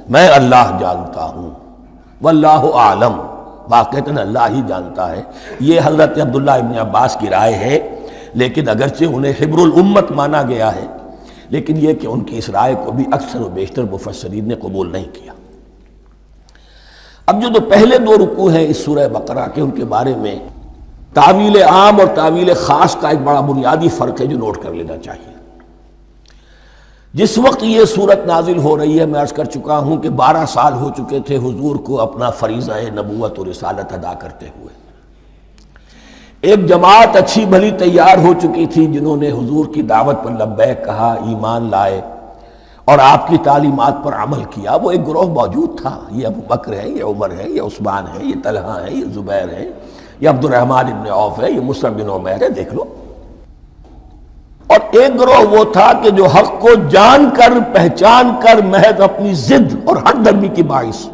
میں اللہ جانتا ہوں، واللہ اعلم، واقعتاً اللہ ہی جانتا ہے۔ یہ حضرت عبداللہ ابن عباس کی رائے ہے، لیکن اگرچہ انہیں حبر الامت مانا گیا ہے، لیکن یہ کہ ان کی اس رائے کو بھی اکثر و بیشتر مفسرین نے قبول نہیں کیا۔ اب جو پہلے 2 رکوع ہیں اس سورہ بقرہ کے، ان کے بارے میں تعویل عام اور تعویل خاص کا ایک بڑا بنیادی فرق ہے جو نوٹ کر لینا چاہیے۔ جس وقت یہ صورت نازل ہو رہی ہے، میں عرض کر چکا ہوں کہ 12 سال ہو چکے تھے حضور کو اپنا فریضہ نبوت و رسالت ادا کرتے ہوئے۔ ایک جماعت اچھی بھلی تیار ہو چکی تھی جنہوں نے حضور کی دعوت پر لبیک کہا، ایمان لائے اور آپ کی تعلیمات پر عمل کیا۔ وہ ایک گروہ موجود تھا، یہ ابو بکر ہے، یہ عمر ہے، یہ عثمان ہے، یہ طلحہ ہے، یہ زبیر ہے، یہ عبد الرحمن ابن عوف ہے، یہ مصعب بن عمیر ہے، دیکھ لو۔ اور ایک گروہ وہ تھا کہ جو حق کو جان کر پہچان کر محض اپنی ضد اور ہٹ درمی کی باعث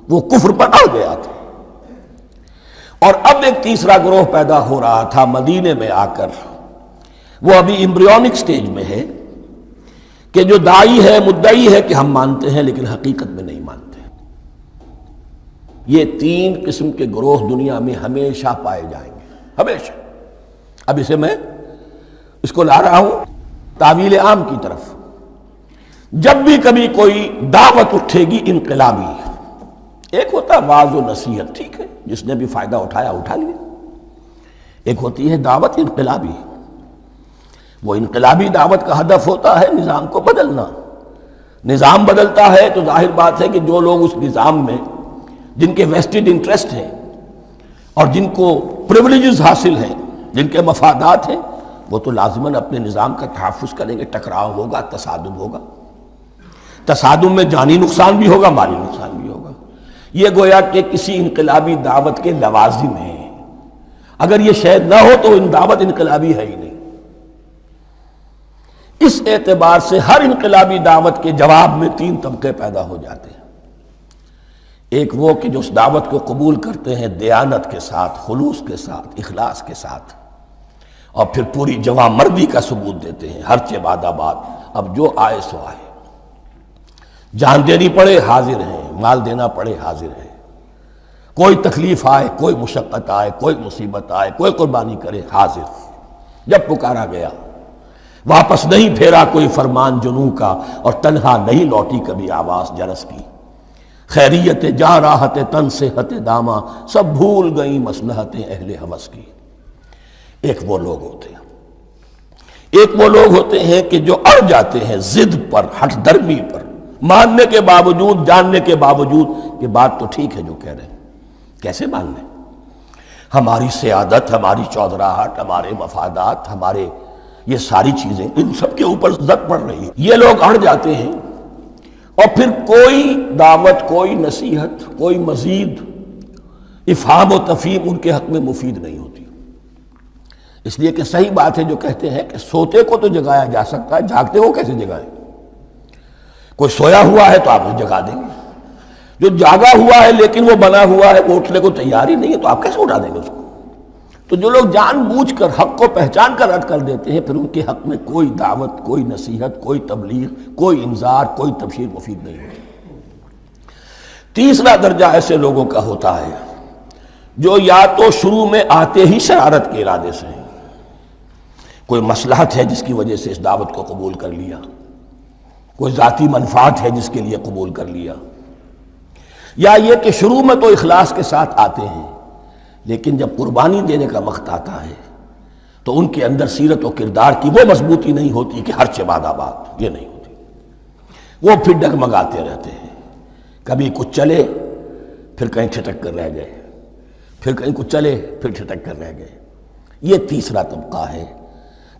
وہ کفر پر اڑ گیا تھا۔ اور اب ایک تیسرا گروہ پیدا ہو رہا تھا مدینے میں آ کر، وہ ابھی ایمبریونک سٹیج میں ہے، کہ جو داعی ہے، مدعی ہے کہ ہم مانتے ہیں لیکن حقیقت میں نہیں مانتے۔ یہ تین قسم کے گروہ دنیا میں ہمیشہ پائے جائیں گے، ہمیشہ۔ اب اسے میں اس کو لا رہا ہوں تعویل عام کی طرف۔ جب بھی کبھی کوئی دعوت اٹھے گی انقلابی، ایک ہوتا ہے واعظ و نصیحت، ٹھیک ہے، جس نے بھی فائدہ اٹھایا اٹھا لیا۔ ایک ہوتی ہے دعوت انقلابی، وہ انقلابی دعوت کا ہدف ہوتا ہے نظام کو بدلنا۔ نظام بدلتا ہے تو ظاہر بات ہے کہ جو لوگ اس نظام میں جن کے ویسٹڈ انٹرسٹ ہیں اور جن کو پریولیجز حاصل ہیں، جن کے مفادات ہیں، وہ تو لازماً اپنے نظام کا تحفظ کریں گے۔ ٹکراؤ ہوگا، تصادم ہوگا، تصادم میں جانی نقصان بھی ہوگا، مالی نقصان بھی ہوگا۔ یہ گویا کہ کسی انقلابی دعوت کے لوازم ہیں۔ اگر یہ شے نہ ہو تو دعوت انقلابی ہے ہی نہیں۔ اس اعتبار سے ہر انقلابی دعوت کے جواب میں تین طبقے پیدا ہو جاتے ہیں۔ ایک وہ کہ جو اس دعوت کو قبول کرتے ہیں دیانت کے ساتھ، خلوص کے ساتھ، اخلاص کے ساتھ، اور پھر پوری جواں مردی کا ثبوت دیتے ہیں، ہر چہ بعد آباد، اب جو آئے سو آئے، جان دینی پڑے حاضر ہیں، مال دینا پڑے حاضر ہیں، کوئی تکلیف آئے، کوئی مشقت آئے، کوئی مصیبت آئے، کوئی قربانی کرے، حاضر۔ جب پکارا گیا واپس نہیں پھیرا کوئی فرمان جنوں کا، اور تنہا نہیں لوٹی کبھی آواز جرس کی۔ خیریت جاں راحت تن صحت داماں، سب بھول گئیں مصلحتیں اہل ہوس کی۔ ایک وہ لوگ ہوتے ہیں، ایک وہ لوگ ہوتے ہیں کہ جو اڑ جاتے ہیں ضد پر، ہٹ درمی پر، ماننے کے باوجود، جاننے کے باوجود کہ بات تو ٹھیک ہے جو کہہ رہے ہیں، کیسے مان لیں؟ ہماری سیادت، ہماری چودراہٹ، ہمارے مفادات، ہمارے یہ ساری چیزیں، ان سب کے اوپر زد پڑ رہی ہے۔ یہ لوگ اڑ جاتے ہیں، اور پھر کوئی دعوت، کوئی نصیحت، کوئی مزید افہام و تفہیم ان کے حق میں مفید نہیں ہوتی۔ اس لیے کہ صحیح بات ہے جو کہتے ہیں کہ سوتے کو تو جگایا جا سکتا ہے، جاگتے کو کیسے جگائیں؟ کوئی سویا ہوا ہے تو آپ اسے جگا دیں گے، جو جاگا ہوا ہے لیکن وہ بنا ہوا ہے، وہ اٹھنے کو تیار ہی نہیں ہے، تو آپ کیسے اٹھا دیں گے اس کو؟ تو جو لوگ جان بوجھ کر حق کو پہچان کر رد کر دیتے ہیں، پھر ان کے حق میں کوئی دعوت، کوئی نصیحت، کوئی تبلیغ، کوئی انذار، کوئی تبشیر مفید نہیں ہوتی۔ تیسرا درجہ ایسے لوگوں کا ہوتا ہے جو یا تو شروع میں آتے ہی شرارت کے ارادے سے، کوئی مصلحت ہے جس کی وجہ سے اس دعوت کو قبول کر لیا، کوئی ذاتی منفعت ہے جس کے لیے قبول کر لیا، یا یہ کہ شروع میں تو اخلاص کے ساتھ آتے ہیں لیکن جب قربانی دینے کا وقت آتا ہے تو ان کے اندر سیرت و کردار کی وہ مضبوطی نہیں ہوتی کہ ہر چہ بعد آباد، یہ نہیں ہوتی۔ وہ پھر ڈگمگاتے رہتے ہیں، کبھی کچھ چلے پھر کہیں ٹھٹک کر رہ گئے، پھر کہیں کچھ چلے پھر ٹھٹک کر رہ گئے۔ یہ تیسرا طبقہ ہے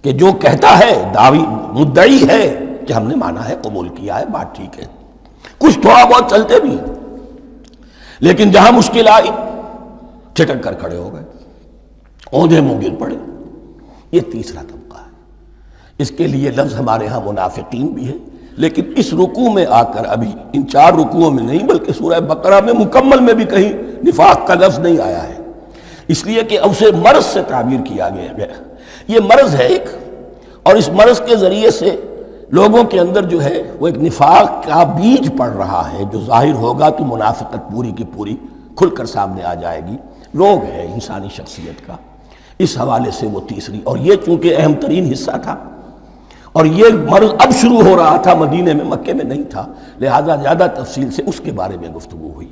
کہ جو کہتا ہے، دعوی مدعی ہے کہ ہم نے مانا ہے، قبول کیا ہے، بات ٹھیک ہے، کچھ تھوڑا بہت چلتے بھی، لیکن جہاں مشکل آئی ٹھٹک کر کھڑے ہو گئے، اوندھے منہ گر پڑے۔ یہ تیسرا طبقہ ہے۔ اس کے لیے لفظ ہمارے ہاں منافقین بھی ہے، لیکن اس رکوع میں آ کر، ابھی ان 4 رکوعوں میں نہیں بلکہ سورہ بقرہ میں مکمل میں بھی کہیں نفاق کا لفظ نہیں آیا ہے، اس لیے کہ اسے مرض سے تعبیر کیا گیا۔ یہ مرض ہے ایک، اور اس مرض کے ذریعے سے لوگوں کے اندر جو ہے وہ ایک نفاق کا بیج پڑ رہا ہے، جو ظاہر ہوگا تو منافقت پوری کی پوری کھل کر سامنے آ جائے گی۔ روگ ہے انسانی شخصیت کا، اس حوالے سے وہ تیسری، اور یہ چونکہ اہم ترین حصہ تھا، اور یہ مرض اب شروع ہو رہا تھا، مدینے میں، مکے میں نہیں تھا، لہذا زیادہ تفصیل سے اس کے بارے میں گفتگو ہوئی۔